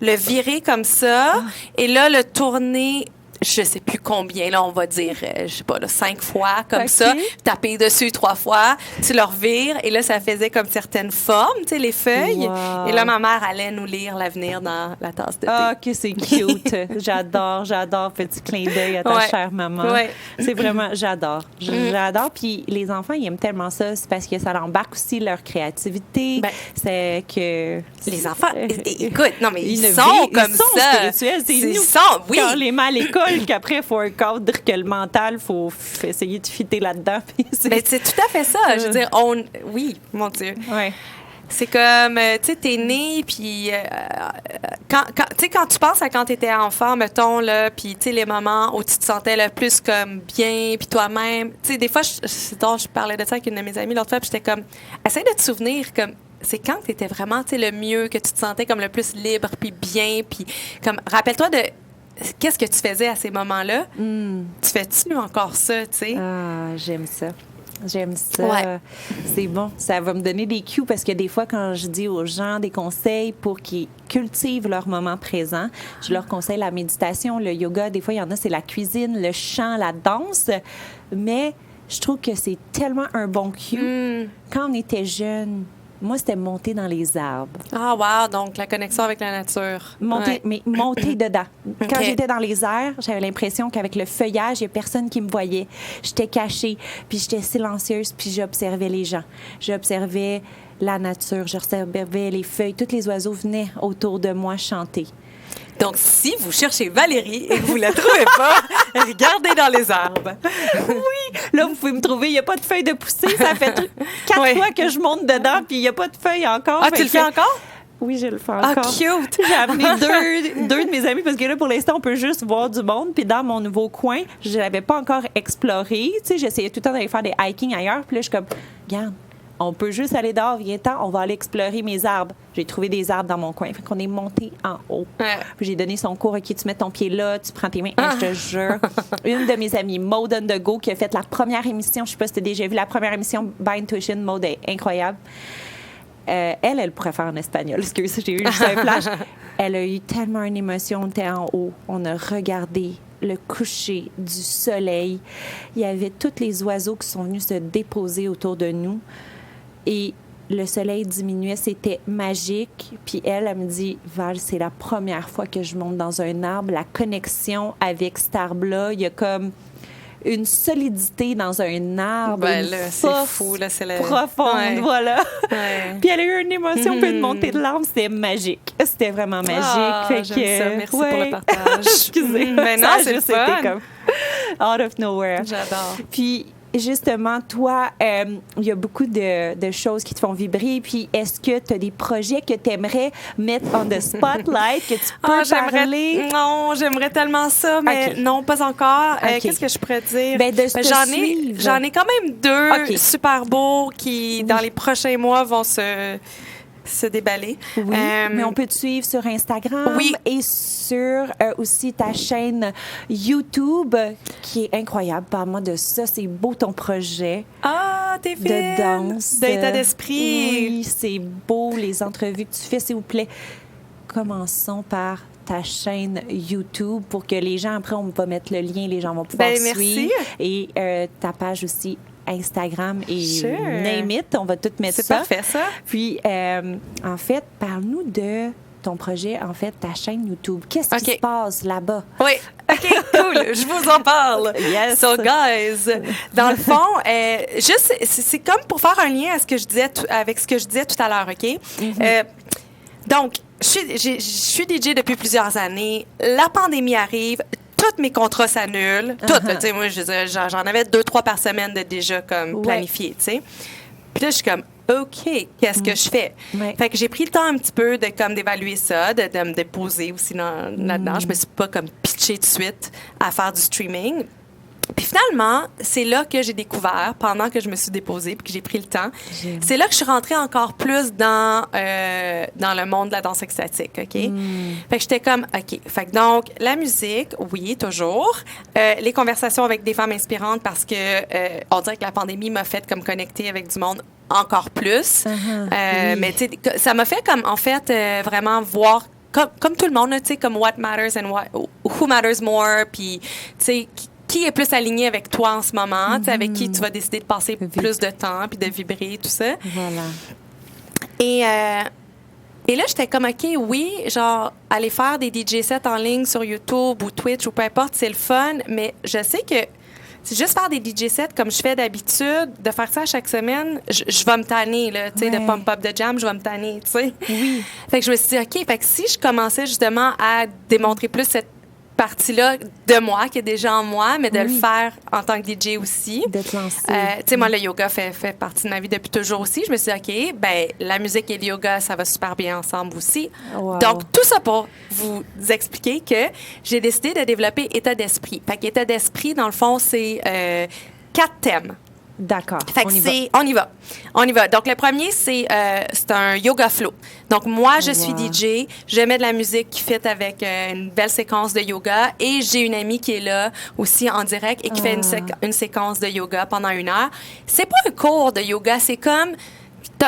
le virer comme ça. Et là, le tourner... Je sais plus combien, là, on va dire, je sais pas, là, 5 fois, comme ça, taper dessus 3 fois, tu le revires, et là, ça faisait comme certaines formes, tu sais, les feuilles. Wow. Et là, ma mère allait nous lire l'avenir dans la tasse de thé. Ah, que c'est cute. J'adore, petit clin d'œil à ta chère maman. Ouais. C'est vraiment, j'adore. J'adore. Puis les enfants, ils aiment tellement ça, c'est parce que ça embarque aussi leur créativité. C'est que... Les enfants, écoute, non, mais ils sont comme ça. Ils sont spirituels, c'est nous. Oui. Quand on les met à l'école, qu'après, il faut un cadre que le mental, il faut essayer de fitter là-dedans. Mais c'est tout à fait ça. Je veux dire, oui, mon Dieu. Ouais. C'est comme, tu sais, t'es né, puis quand tu penses à quand t'étais enfant, mettons, là, puis tu sais, les moments où tu te sentais le plus comme bien, puis toi-même, tu sais, des fois, je parlais de ça avec une de mes amies l'autre fois, puis j'étais comme, essaye de te souvenir, comme, c'est quand t'étais vraiment, tu sais, le mieux, que tu te sentais comme le plus libre, puis bien, puis comme, rappelle-toi de... Qu'est-ce que tu faisais à ces moments-là? Tu fais-tu encore ça, tu sais? Ah, j'aime ça. Ouais. C'est bon. Ça va me donner des cues parce que des fois, quand je dis aux gens des conseils pour qu'ils cultivent leur moment présent, je leur conseille la méditation, le yoga. Des fois, il y en a, c'est la cuisine, le chant, la danse. Mais je trouve que c'est tellement un bon cue. Quand on était jeune, moi, c'était monter dans les arbres. Ah, wow! Donc, la connexion avec la nature. Mais monter dedans. Quand j'étais dans les airs, j'avais l'impression qu'avec le feuillage, il n'y a personne qui me voyait. J'étais cachée, puis j'étais silencieuse, puis j'observais les gens. J'observais la nature, j'observais les feuilles. Tous les oiseaux venaient autour de moi chanter. Donc, si vous cherchez Valérie et que vous la trouvez pas, regardez dans les arbres. Oui, là, vous pouvez me trouver. Il n'y a pas de feuilles de poussée. Ça fait 4 fois que je monte dedans, puis il n'y a pas de feuilles encore. Ah, tu le fais encore? Oui, je le fais encore. Ah, cute! J'ai amené deux de mes amis parce que là, pour l'instant, on peut juste voir du monde. Puis dans mon nouveau coin, je l'avais pas encore exploré. Tu sais, j'essayais tout le temps d'aller faire des hiking ailleurs. Puis là, je suis comme, regarde, on peut juste aller dehors, viens-t'en, on va aller explorer mes arbres. J'ai trouvé des arbres dans mon coin. Fait qu'on est monté en haut. Puis j'ai donné son cours, OK, tu mets ton pied là, tu prends tes mains. Je te jure. Une de mes amies, Maud Undergo, qui a fait la première émission, je sais pas si tu as déjà vu la première émission By Intuition, Maud est incroyable. Elle pourrait faire en espagnol, parce que j'ai eu juste un flash. Elle a eu tellement une émotion, on était en haut, on a regardé le coucher du soleil. Il y avait tous les oiseaux qui sont venus se déposer autour de nous. Et le soleil diminuait, c'était magique. Puis elle me dit, Val, c'est la première fois que je monte dans un arbre. La connexion avec cet arbre-là, il y a comme une solidité dans un arbre. Ben une là, c'est force fou, là, c'est profonde, Ouais. voilà. Ouais. Puis elle a eu une émotion, puis une montée de larmes. C'était magique. C'était vraiment magique. Ah, Fait j'aime que, ça. Merci ouais. pour le partage. Excusez. Ben non, Ça a c'est juste le fun. été comme out of nowhere. J'adore. Puis, justement, toi, il y a beaucoup de choses qui te font vibrer. Puis, est-ce que tu as des projets que tu aimerais mettre on the spotlight, que tu peux parler? Non, j'aimerais tellement ça, mais Ok. non, pas encore. Ok. Qu'est-ce que je pourrais dire? Ben, de te suivre. J'en ai quand même 2 Ok. super beaux qui, dans les prochains mois, vont se déballer. Oui, mais on peut te suivre sur Instagram Oui. et sur aussi ta chaîne YouTube qui est incroyable. Parle-moi de ça. C'est beau ton projet Ah, t'es fine! de danse. D'état d'esprit. Oui, c'est beau les entrevues que tu fais. S'il vous plaît, commençons par ta chaîne YouTube pour que les gens, après, on va mettre le lien, les gens vont pouvoir Ben, merci. suivre. Et ta page aussi Instagram et Sure. name it, on va tout mettre C'est ça. parfait, ça. Puis, en fait, parle-nous de ton projet, en fait, ta chaîne YouTube. Qu'est-ce qui OK. se passe là-bas? Oui. OK, cool. Je vous en parle. Yes. So, guys, dans le fond, juste, c'est comme pour faire un lien à ce que je disais avec ce que je disais tout à l'heure, OK? Donc, je suis DJ depuis plusieurs années. La pandémie arrive. Tous mes contrats s'annulent. Toutes, là, tu sais, moi, j'en avais 2-3 par semaine de déjà comme Ouais. planifiés, tu sais. Puis là, je suis comme, OK, qu'est-ce que je fais? Ouais. Fait que j'ai pris le temps un petit peu de comme d'évaluer ça, de me déposer aussi là-dedans. Je me suis pas comme pitchée tout de suite à faire du streaming. Puis finalement, c'est là que j'ai découvert, pendant que je me suis déposée puis que j'ai pris le temps, J'aime. c'est là que je suis rentrée encore plus dans le monde de la danse extatique, OK? Fait que j'étais comme, OK. Fait que donc, la musique, oui, toujours. Les conversations avec des femmes inspirantes parce que on dirait que la pandémie m'a fait comme connecter avec du monde encore plus. Oui. Mais tu sais, ça m'a fait comme, en fait, vraiment voir comme tout le monde, tu sais, comme what matters and who matters more, puis, tu sais, qui est plus aligné avec toi en ce moment, tu sais, avec qui tu vas décider de passer plus de temps, puis de vibrer, tout ça. Voilà. Et là, j'étais comme, OK, oui, genre, aller faire des DJ sets en ligne sur YouTube ou Twitch ou peu importe, c'est le fun, mais je sais que c'est juste faire des DJ sets comme je fais d'habitude, de faire ça chaque semaine, je vais me tanner, là, tu sais, Ouais. de pump-up de jam, je vais me tanner, tu sais. Oui. Fait que je me suis dit, OK, fait que si je commençais justement à démontrer plus cette partie-là de moi, qui est déjà en moi, mais de le faire en tant que DJ aussi. De te lancer. Tu sais, moi, le yoga fait partie de ma vie depuis toujours aussi. Je me suis dit, OK, ben la musique et le yoga, ça va super bien ensemble aussi. Wow. Donc, tout ça pour vous expliquer que j'ai décidé de développer état d'esprit. Fait qu'état d'esprit, dans le fond, c'est 4 thèmes. D'accord. Fait que on y va. On y va. Donc, le premier, c'est un yoga flow. Donc, moi, je suis Wow. DJ. Je mets de la musique qui fit avec une belle séquence de yoga. Et j'ai une amie qui est là aussi en direct et qui fait une séquence de yoga pendant 1 heure. C'est pas un cours de yoga. C'est comme...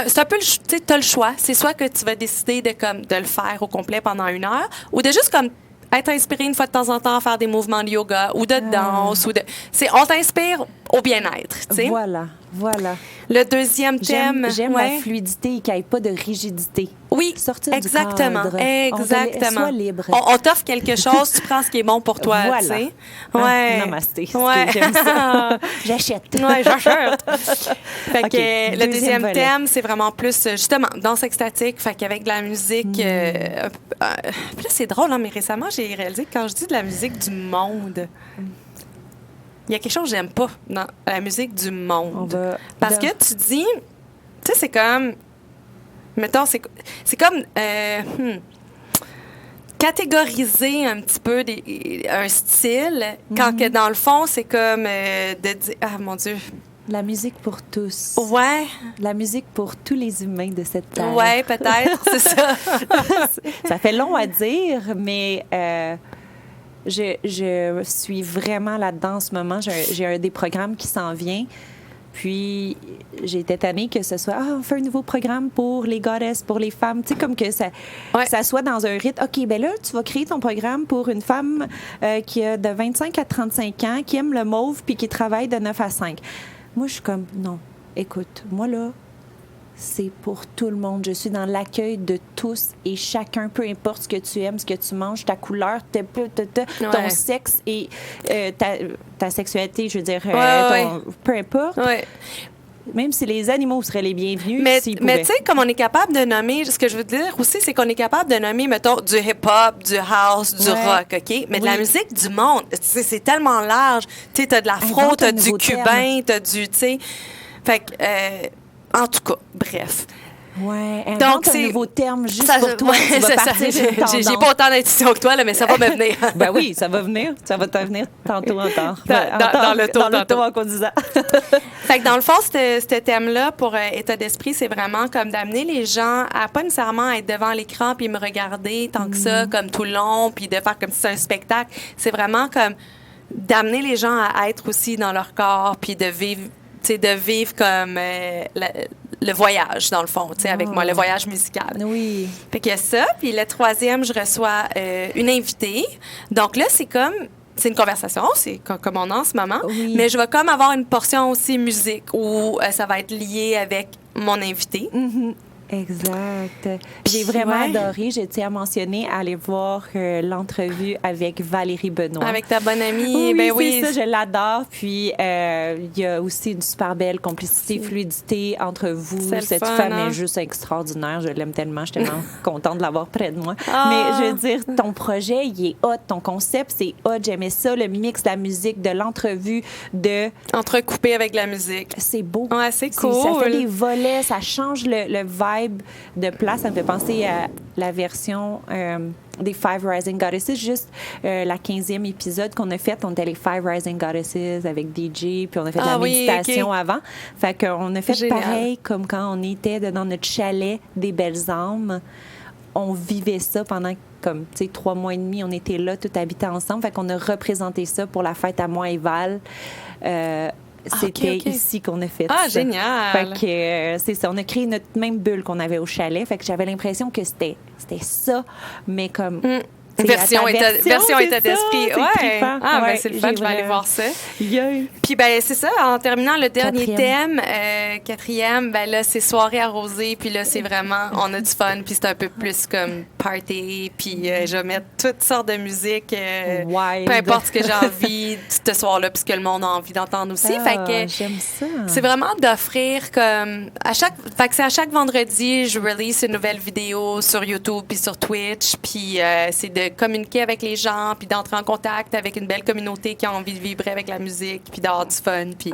C'est un peu, tu sais, t'as le choix. C'est soit que tu vas décider de le faire au complet pendant 1 heure ou de juste comme être inspiré une fois de temps en temps à faire des mouvements de yoga ou de danse. On t'inspire au bien-être, tu sais. Voilà. Le deuxième thème... J'aime ouais. la fluidité et qu'il n'y ait pas de rigidité. Oui, Sortir exactement. du cadre. Exactement. Sois libre. On t'offre quelque chose, tu prends ce qui est bon pour toi, Voilà. tu sais. Hein? Ouais. Namasté. Ouais. J'aime ça. J'achète. Ouais, j'achète. Fait OK, que le deuxième volet. thème, c'est vraiment plus, justement, danse extatique, fait qu'avec de la musique... puis là, c'est drôle, hein, mais récemment, j'ai réalisé que quand je dis de la musique du monde... Il y a quelque chose que j'aime pas dans la musique du monde. Parce que tu dis... Tu sais, c'est comme... Mettons, c'est comme... catégoriser un petit peu un style, quand que dans le fond, c'est comme de dire... Ah, mon Dieu. La musique pour tous. Ouais. La musique pour tous les humains de cette terre. Ouais, peut-être, c'est ça. Ça fait long à dire, mais je suis vraiment là-dedans en ce moment. J'ai un des programmes qui s'en vient. Puis, j'ai été tannée que ce soit, on fait un nouveau programme pour les goddesses, pour les femmes. Tu sais, comme que ça soit dans un rythme. OK, ben là, tu vas créer ton programme pour une femme qui a de 25 à 35 ans, qui aime le mauve puis qui travaille de 9 à 5. Moi, je suis comme, non, écoute, moi là, c'est pour tout le monde. Je suis dans l'accueil de tous et chacun, peu importe ce que tu aimes, ce que tu manges, ta couleur, ton sexe et ta sexualité, je veux dire, peu importe. Ouais. Même si les animaux seraient les bienvenus, mais tu sais, comme on est capable de nommer, ce que je veux dire aussi, c'est qu'on est capable de nommer, mettons, du hip-hop, du house, du rock, OK? Mais de la musique du monde, c'est tellement large. Tu sais, t'as de l'afro, t'as du cubain, t'as du, tu sais... Fait que, en tout cas, bref. Ouais, donc c'est un nouveau terme juste pour toi. Tu vas partir sur une tendance. J'ai pas autant d'intuition que toi, là, mais ça va me venir. Ben oui, ça va venir. Ça va te venir tantôt encore. Dans le taux en conduisant. Fait que dans le fond, ce thème-là, pour état d'esprit, c'est vraiment comme d'amener les gens à pas nécessairement être devant l'écran puis me regarder tant que ça, comme tout le long, puis de faire comme si c'était un spectacle. C'est vraiment comme d'amener les gens à être aussi dans leur corps puis de vivre comme le voyage, dans le fond, avec moi, le voyage musical. Oui. Fait qu'il y a ça. Puis le troisième, je reçois une invitée. Donc là, c'est une conversation, c'est comme on a en ce moment. Oui. Mais je vais comme avoir une portion aussi musique où ça va être lié avec mon invité. Mm-hmm. Exact. J'ai vraiment adoré. Je tiens à mentionner, aller voir l'entrevue avec Valérie Benoît. Avec ta bonne amie. Oui, c'est ça, je l'adore. Puis, il y a aussi une super belle complicité, fluidité entre vous. Cette femme est juste extraordinaire. Je l'aime tellement. Je suis tellement contente de l'avoir près de moi. Mais je veux dire, ton projet, il est hot. Ton concept, c'est hot. J'aimais ça, le mix de la musique, de l'entrevue, de... Entrecoupé avec la musique. C'est beau. Ouais, c'est cool. Ça fait des volets, ça change le vibe de place. Ça me fait penser à la version des Five Rising Goddesses, juste la 15e épisode qu'on a fait. On était les Five Rising Goddesses avec DJ, puis on a fait de la méditation avant. Fait qu'on a fait pareil comme quand on était dans notre chalet des Belles Âmes. On vivait ça pendant comme, 3 mois et demi. On était là, tout habité ensemble. Fait qu'on a représenté ça pour la fête à moi et Val. C'était ici qu'on a fait ça. Ah, génial! Fait que c'est ça. On a créé notre même bulle qu'on avait au chalet. Fait que j'avais l'impression que c'était ça, mais comme... Version état d'esprit. Ouais. Ben c'est le fun, je vais aller voir ça. Yeah. Puis, c'est ça. En terminant, le dernier thème, quatrième, là, c'est soirée arrosée. Puis là, c'est vraiment, on a du fun. Puis c'est un peu plus comme party. Puis je vais mettre toutes sortes de musique. Peu importe ce que j'ai envie ce soir-là, puis ce que le monde a envie d'entendre aussi. Fait que j'aime ça. C'est vraiment d'offrir comme fait que c'est à chaque vendredi, je release une nouvelle vidéo sur YouTube puis sur Twitch. Puis c'est de communiquer avec les gens, puis d'entrer en contact avec une belle communauté qui a envie de vibrer avec la musique, puis d'avoir du fun. Puis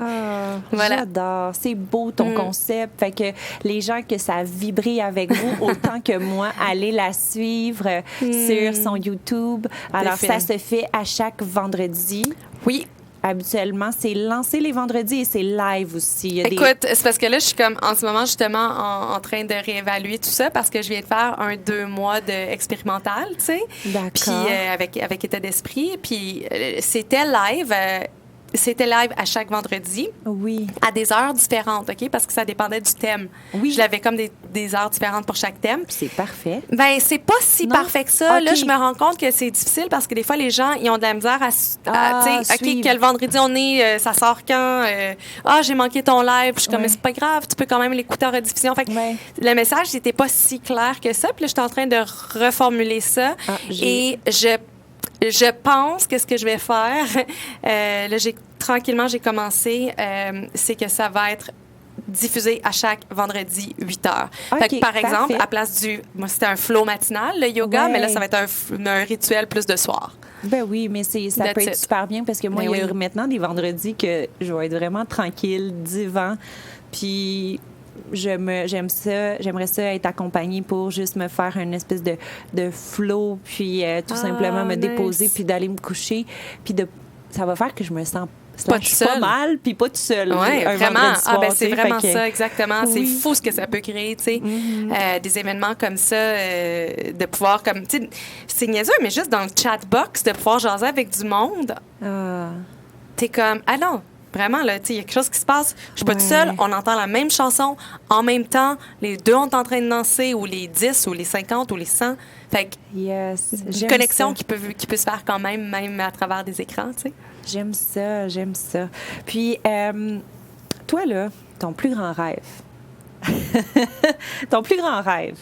voilà. J'adore. C'est beau ton concept. Fait que les gens que ça a vibré avec vous, autant que moi, allez la suivre sur son YouTube. Alors, ça se fait à chaque vendredi. Oui. Habituellement, c'est lancé les vendredis et c'est live aussi. Écoute, c'est parce que là, je suis comme en ce moment justement en train de réévaluer tout ça parce que je viens de faire 2 mois d'expérimental, tu sais. D'accord. Puis avec état d'esprit. Puis c'était live. C'était live à chaque vendredi. Oui. À des heures différentes, OK? Parce que ça dépendait du thème. Oui. Je l'avais comme des heures différentes pour chaque thème. C'est parfait. Ben c'est pas si parfait que ça. Okay. Là, je me rends compte que c'est difficile parce que des fois, les gens, ils ont de la misère à tu sais, OK, quel vendredi on est, ça sort quand? J'ai manqué ton live. Je suis comme, mais c'est pas grave, tu peux quand même l'écouter en rediffusion. Fait que le message, n'était pas si clair que ça. Puis là, je suis en train de reformuler ça. Et je pense que ce que je vais faire, là, tranquillement, j'ai commencé, c'est que ça va être diffusé à chaque vendredi 8 heures. Fait que, par exemple, à place moi, c'était un flow matinal, le yoga, mais là, ça va être un rituel plus de soir. Ben oui, mais ça peut être super bien parce que moi, il y a maintenant des vendredis que je vais être vraiment tranquille, divan, puis... j'aime ça. J'aimerais ça être accompagnée pour juste me faire une espèce de flow, puis tout simplement me déposer, puis d'aller me coucher. Puis ça va faire que je me sens pas mal, puis pas tout seul. Oui, vraiment. Soir, c'est vraiment ça, exactement. Oui. C'est fou ce que ça peut créer, tu sais. Des événements comme ça, de pouvoir, comme, tu sais, c'est niaiseux, mais juste dans le chatbox, de pouvoir jaser avec du monde. T'es comme, non. Vraiment, là, tu sais, il y a quelque chose qui se passe. Je suis pas toute seule. On entend la même chanson en même temps. Les deux, on est en train de danser, ou les 10, ou les 50, ou les 100. Fait que, une connexion qui peut se faire quand même à travers des écrans, tu sais. J'aime ça. Puis, toi, là, ton plus grand rêve? Ton plus grand rêve?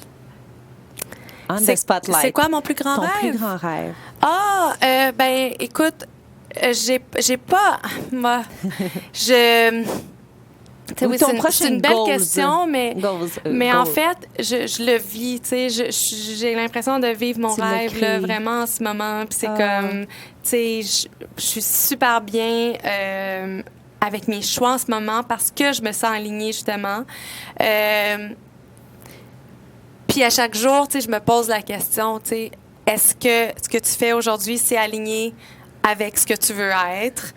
On the spotlight. C'est quoi mon plus grand rêve? Ton plus grand rêve. Ah, ben, écoute, j'ai pas... Moi, je... Oui, c'est une belle question, mais en fait, je le vis. J'ai l'impression de vivre mon rêve là, vraiment en ce moment. Puis c'est comme, je suis super bien avec mes choix en ce moment parce que je me sens alignée, justement. Puis à chaque jour, je me pose la question, est-ce que ce que tu fais aujourd'hui, c'est aligné avec ce que tu veux être?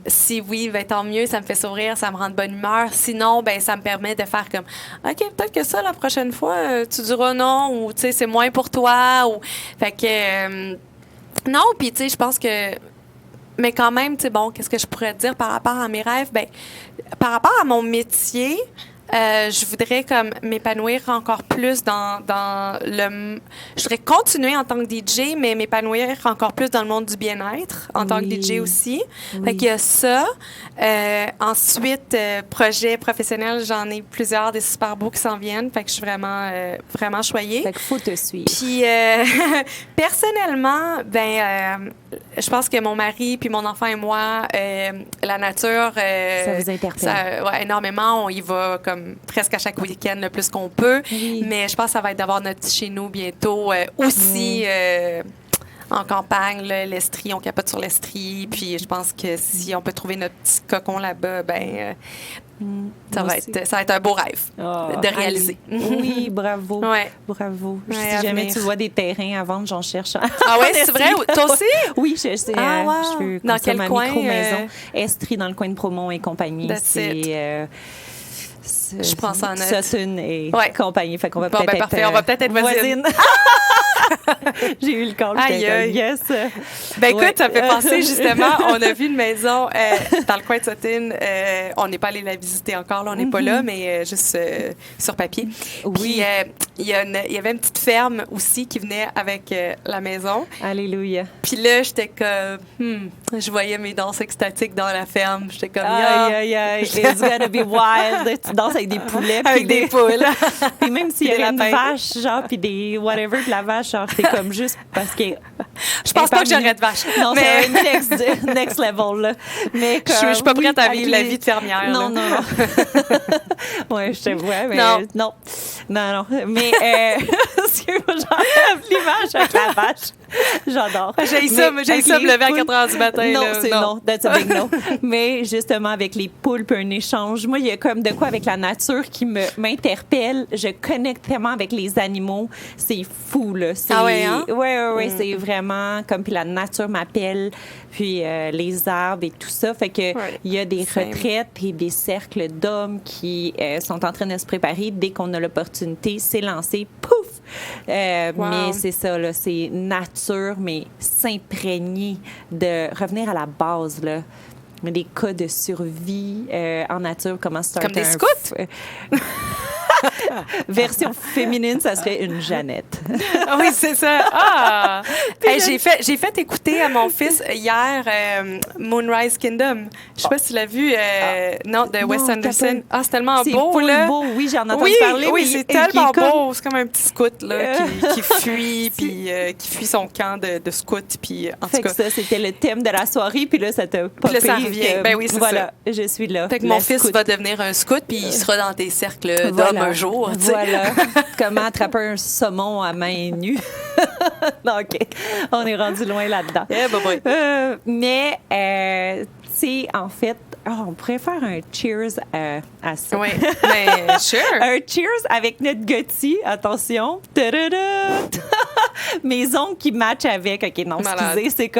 Si oui, ben, tant mieux, ça me fait sourire, ça me rend de bonne humeur. Sinon, ben, ça me permet de faire comme, OK, peut-être que ça, la prochaine fois, tu diras non, ou c'est moins pour toi. Ou... Fait que, non, puis je pense que... Mais quand même, bon, qu'est-ce que je pourrais te dire par rapport à mes rêves? Ben, par rapport à mon métier... je voudrais comme m'épanouir encore plus dans le... Je voudrais continuer en tant que DJ, mais m'épanouir encore plus dans le monde du bien-être, en tant que DJ aussi. Fait qu'il y a ça. Ensuite, projet professionnel, j'en ai plusieurs, des super beaux qui s'en viennent. Fait que je suis vraiment, vraiment choyée. Fait qu'il faut te suivre. Puis, personnellement, ben, je pense que mon mari puis mon enfant et moi, la nature... ça vous interpelle? Ouais, énormément. On y va comme presque à chaque week-end le plus qu'on peut. Oui. Mais je pense que ça va être d'avoir notre petit chez nous bientôt. Aussi en campagne, là, l'Estrie, on capote sur l'Estrie. Puis je pense que si on peut trouver notre petit cocon là-bas, ben ça va être un beau rêve de réaliser. Oui, bravo. Ouais. Bravo. Ouais, si jamais tu vois des terrains à vendre, j'en cherche. Ah ouais, c'est vrai? Toi aussi? Oui, je sais. Wow. Je veux dans quel ma coin? micro-maison. Estrie, dans le coin de Promont et compagnie. C'est... je prends ça en note. Sutton et compagnie. Fait qu'on va peut-être parfait. On va peut-être être voisines. J'ai eu le call. Yes. Ben écoute, ça me fait penser justement, on a vu une maison dans le coin de Sutton. On n'est pas allé la visiter encore, là, on n'est pas là, mais juste sur papier. Oui. Puis il y avait une petite ferme aussi qui venait avec la maison. Alléluia. Puis là, j'étais comme, je voyais mes danses extatiques dans la ferme. J'étais comme, aïe. It's gonna be wild. Tu danses avec des poulets. Avec des poules. Puis même s'il y avait une vache, genre, puis des whatever de la vache, genre, c'est comme juste parce que... Je pense pas que j'aurais de vache. Non, mais c'est next level, là. Mais je suis pas prête à vivre la vie de fermière. Non. Ouais, je te vois, mais non. Mais, excuse-moi, j'enlève l'image avec la vache. J'adore. J'ai ça me lever à 4 heures du matin. Non, là. c'est non. That's a big no. Mais justement, avec les poules, puis un échange. Moi, il y a comme de quoi avec la nature qui m'interpelle. Je connecte vraiment avec les animaux. C'est fou, là. Ah ouais, hein? Oui. C'est vraiment comme, puis la nature m'appelle, puis les arbres et tout ça. Fait que il y a des retraites et des cercles d'hommes qui sont en train de se préparer. Dès qu'on a l'opportunité, c'est lancé. Pouf! Mais c'est ça, là. C'est nature, mais s'imprégner de revenir à la base, là. Des cas de survie en nature, comment starter comme des scouts? Version féminine, ça serait une Jeannette. Oui, c'est ça. Ah! Hey, j'ai fait écouter à mon fils hier Moonrise Kingdom. Je sais pas si tu l'as vu. Non, de Wes Anderson. Ah, c'est tellement beau, là. C'est beau, oui, j'en ai entendu parler. Oui, c'est tellement beau. C'est comme un petit scout, là, qui fuit, puis qui fuit son camp de scout. Puis, en tout cas. Ça, c'était le thème de la soirée, puis là, ça t'a pas pris. Ça revient. Ben oui, c'est ça. Voilà, je suis là. Fait que mon fils va devenir un scout, puis il sera dans des cercles d'hommes un jour. Voilà. Comment attraper un saumon à main nue. OK. On est rendu loin là-dedans. Yeah, bye-bye. Mais, tu sais, en fait, on pourrait faire un cheers à ça. Oui, mais sure. Un cheers avec notre Gotti. Attention. Mes ongles qui matchent avec. OK, non, excusez,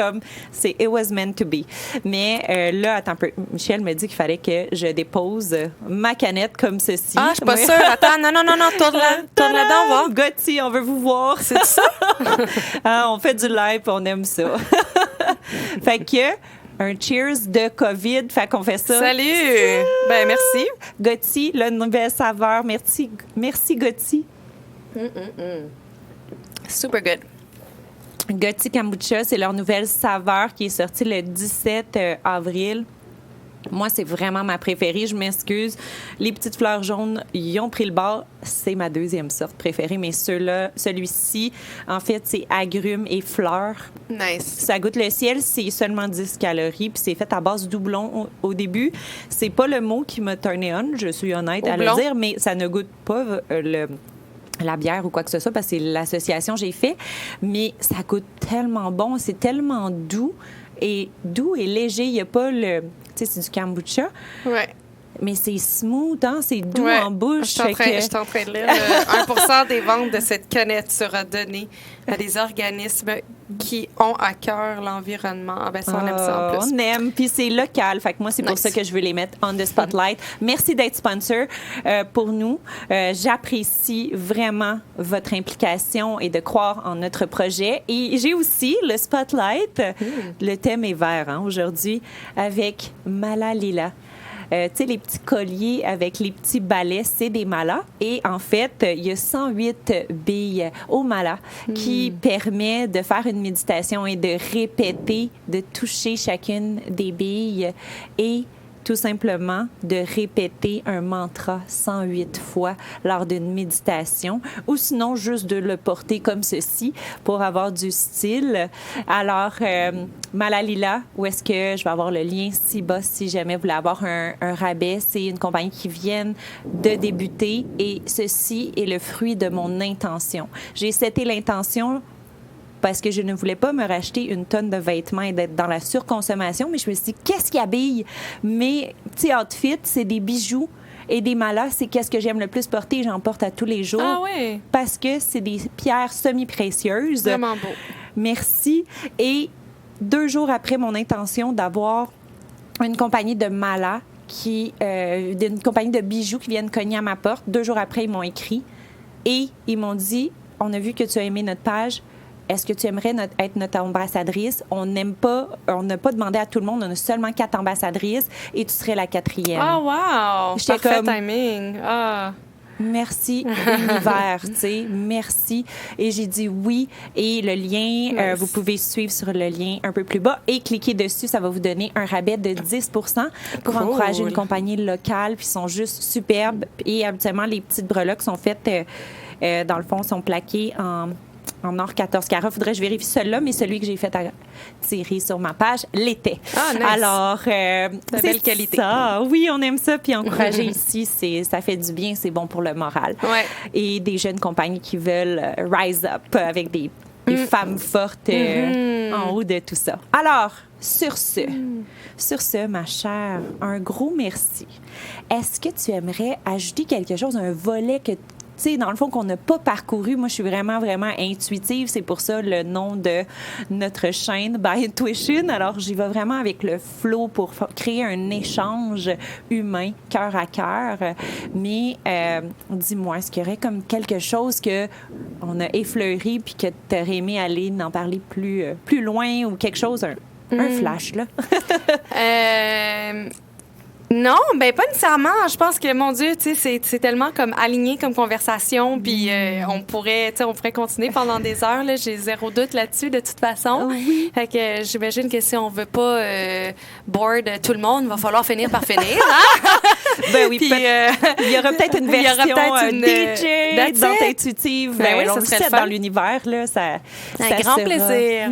c'est it was meant to be. Mais là, attends un peu. Michel me dit qu'il fallait que je dépose ma canette comme ceci. Ah, je suis pas sûre. Attends, non, tourne-la dedans, va. Gotti, on veut vous voir. C'est ça? On fait du live, on aime ça. Fait que... un cheers de COVID. Fait qu'on fait ça. Salut! Ben, merci. Gotti, la nouvelle saveur. Merci Gotti. Super good. Gotti Kombucha, c'est leur nouvelle saveur qui est sortie le 17 avril. Moi, c'est vraiment ma préférée. Je m'excuse. Les petites fleurs jaunes, ils ont pris le bord. C'est ma deuxième sorte préférée. Mais celui-ci, en fait, c'est agrumes et fleurs. Nice. Ça goûte le ciel. C'est seulement 10 calories. Puis c'est fait à base doublon au début. C'est pas le mot qui m'a turné on. Je suis honnête à le dire. Mais ça ne goûte pas la bière ou quoi que ce soit parce que c'est l'association que j'ai fait. Mais ça goûte tellement bon. C'est tellement doux et léger. Il n'y a pas le... Tu sais, c'est du kombucha. Ouais. Mais c'est smooth, hein? C'est doux en bouche. Je suis en train de lire 1% des ventes de cette canette sera donné à des organismes qui ont à cœur l'environnement. Ah ben ça, on aime ça en plus. On aime, puis c'est local. Fait que moi, c'est pour ça que je veux les mettre on the spotlight. Merci d'être sponsor pour nous. J'apprécie vraiment votre implication et de croire en notre projet. Et j'ai aussi le spotlight. Le thème est vert hein, aujourd'hui avec Mala Lila. Tu sais, les petits colliers avec les petits balais, c'est des malas. Et en fait, il y a 108 billes au mala qui permet de faire une méditation et de répéter, de toucher chacune des billes et tout simplement de répéter un mantra 108 fois lors d'une méditation ou sinon juste de le porter comme ceci pour avoir du style. Alors, Mala Lila, où est-ce que je vais avoir le lien ci-bas si jamais vous voulez avoir un rabais? C'est une compagnie qui vient de débuter et ceci est le fruit de mon intention. J'ai seté l'intention parce que je ne voulais pas me racheter une tonne de vêtements et d'être dans la surconsommation, mais je me suis dit, qu'est-ce qui habille mes petits outfits? C'est des bijoux et des malas, c'est qu'est-ce que j'aime le plus porter. J'en porte à tous les jours. Ah oui? Parce que c'est des pierres semi-précieuses. Vraiment beau. Merci. Et 2 jours après mon intention d'avoir une compagnie de malas, d'une compagnie de bijoux qui viennent cogner à ma porte, 2 jours après, ils m'ont écrit et ils m'ont dit, on a vu que tu as aimé notre page. Est-ce que tu aimerais être notre ambassadrice? On n'a pas demandé à tout le monde. On a seulement 4 ambassadrices et tu serais la 4e. Oh, wow! J'étais Parfait comme, timing. Ah. Merci, univers, tu sais, merci. Et j'ai dit oui. Et le lien, vous pouvez suivre sur le lien un peu plus bas et cliquer dessus. Ça va vous donner un rabais de 10 pour encourager une compagnie locale. Puis ils sont juste superbes. Et habituellement, les petites breloques sont faites, dans le fond, sont plaquées en or 14 carats. Faudrait que je vérifie celui-là, mais celui que j'ai fait tirer sur ma page l'était. Ah, nice. Alors, de belle qualité. Ça. Oui, on aime ça. Puis encourager ici, ça fait du bien, c'est bon pour le moral. Ouais. Et des jeunes compagnies qui veulent rise up avec des femmes fortes en haut de tout ça. Alors, sur ce, ma chère, un gros merci. Est-ce que tu aimerais ajouter quelque chose, un volet que tu sais, dans le fond, qu'on n'a pas parcouru? Moi, je suis vraiment, vraiment intuitive. C'est pour ça le nom de notre chaîne, By Intuition. Alors, j'y vais vraiment avec le flow pour créer un échange humain, cœur à cœur. Mais dis-moi, est-ce qu'il y aurait comme quelque chose qu'on a effleuré puis que tu aurais aimé aller en parler plus loin ou quelque chose, un flash, là? Non, ben pas nécessairement. Je pense que, mon Dieu, tu sais, c'est tellement comme aligné comme conversation, puis on pourrait continuer pendant des heures. Là, j'ai 0 doute là-dessus, de toute façon. Oui. Fait que j'imagine que si on veut pas board tout le monde, il va falloir finir par finir. Hein? Ben oui, puis, il y aura peut-être une version DJ dans Intuitive. Ben oui, on ça le serait sait le fun. dans l'univers. Là, ça grand sera. plaisir.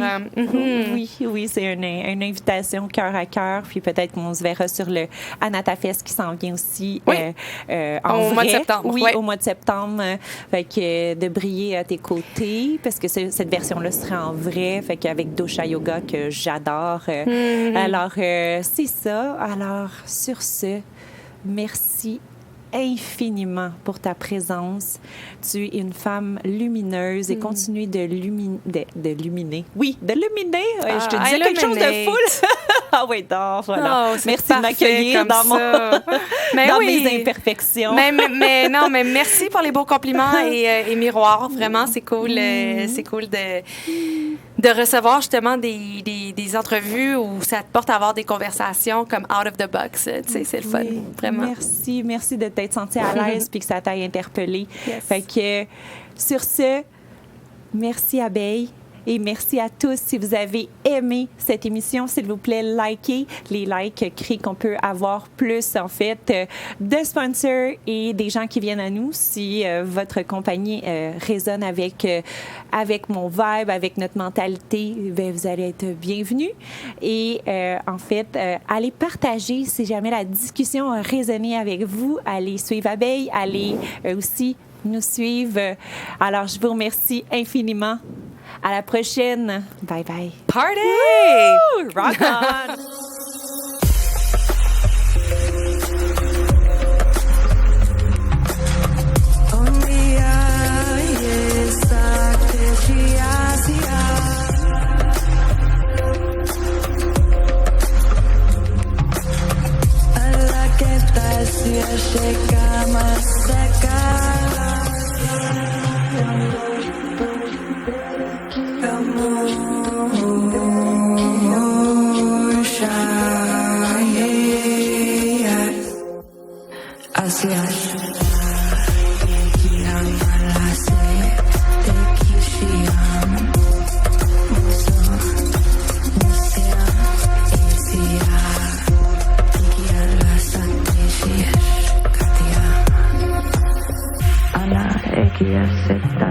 Oui, c'est une invitation cœur à cœur. Puis peut-être qu'on se verra sur le Anatafest qui s'en vient aussi au mois de septembre. Oui, au mois de septembre. Fait que de briller à tes côtés, parce que cette version-là sera en vrai. Fait qu'avec Dosha Yoga que j'adore. Alors, c'est ça. Alors, sur ce, merci infiniment pour ta présence. Tu es une femme lumineuse et continue de luminer. Oui, de luminer. Je te disais quelque chose de full. Ah oui, voilà. Oh, merci de m'accueillir dans mes imperfections. Mais non, mais merci pour les beaux compliments et miroirs. Vraiment, c'est cool. C'est cool de recevoir justement des entrevues où ça te porte à avoir des conversations comme out of the box. Tu sais, c'est le fun, vraiment. Merci de t'être sentie à l'aise puis que ça t'aille interpellée. Yes. Fait que sur ce, merci abeille Et merci à tous. Si vous avez aimé cette émission, s'il vous plaît, likez. Les likes créent qu'on peut avoir plus, en fait, de sponsors et des gens qui viennent à nous. Si votre compagnie résonne avec mon vibe, avec notre mentalité, ben, vous allez être bienvenus. Et en fait, allez partager si jamais la discussion a résonné avec vous. Allez suivre Abeille, allez aussi nous suivre. Alors, je vous remercie infiniment. À la prochaine. Bye bye. Party! Woo! Rock on! Ana ekia zeta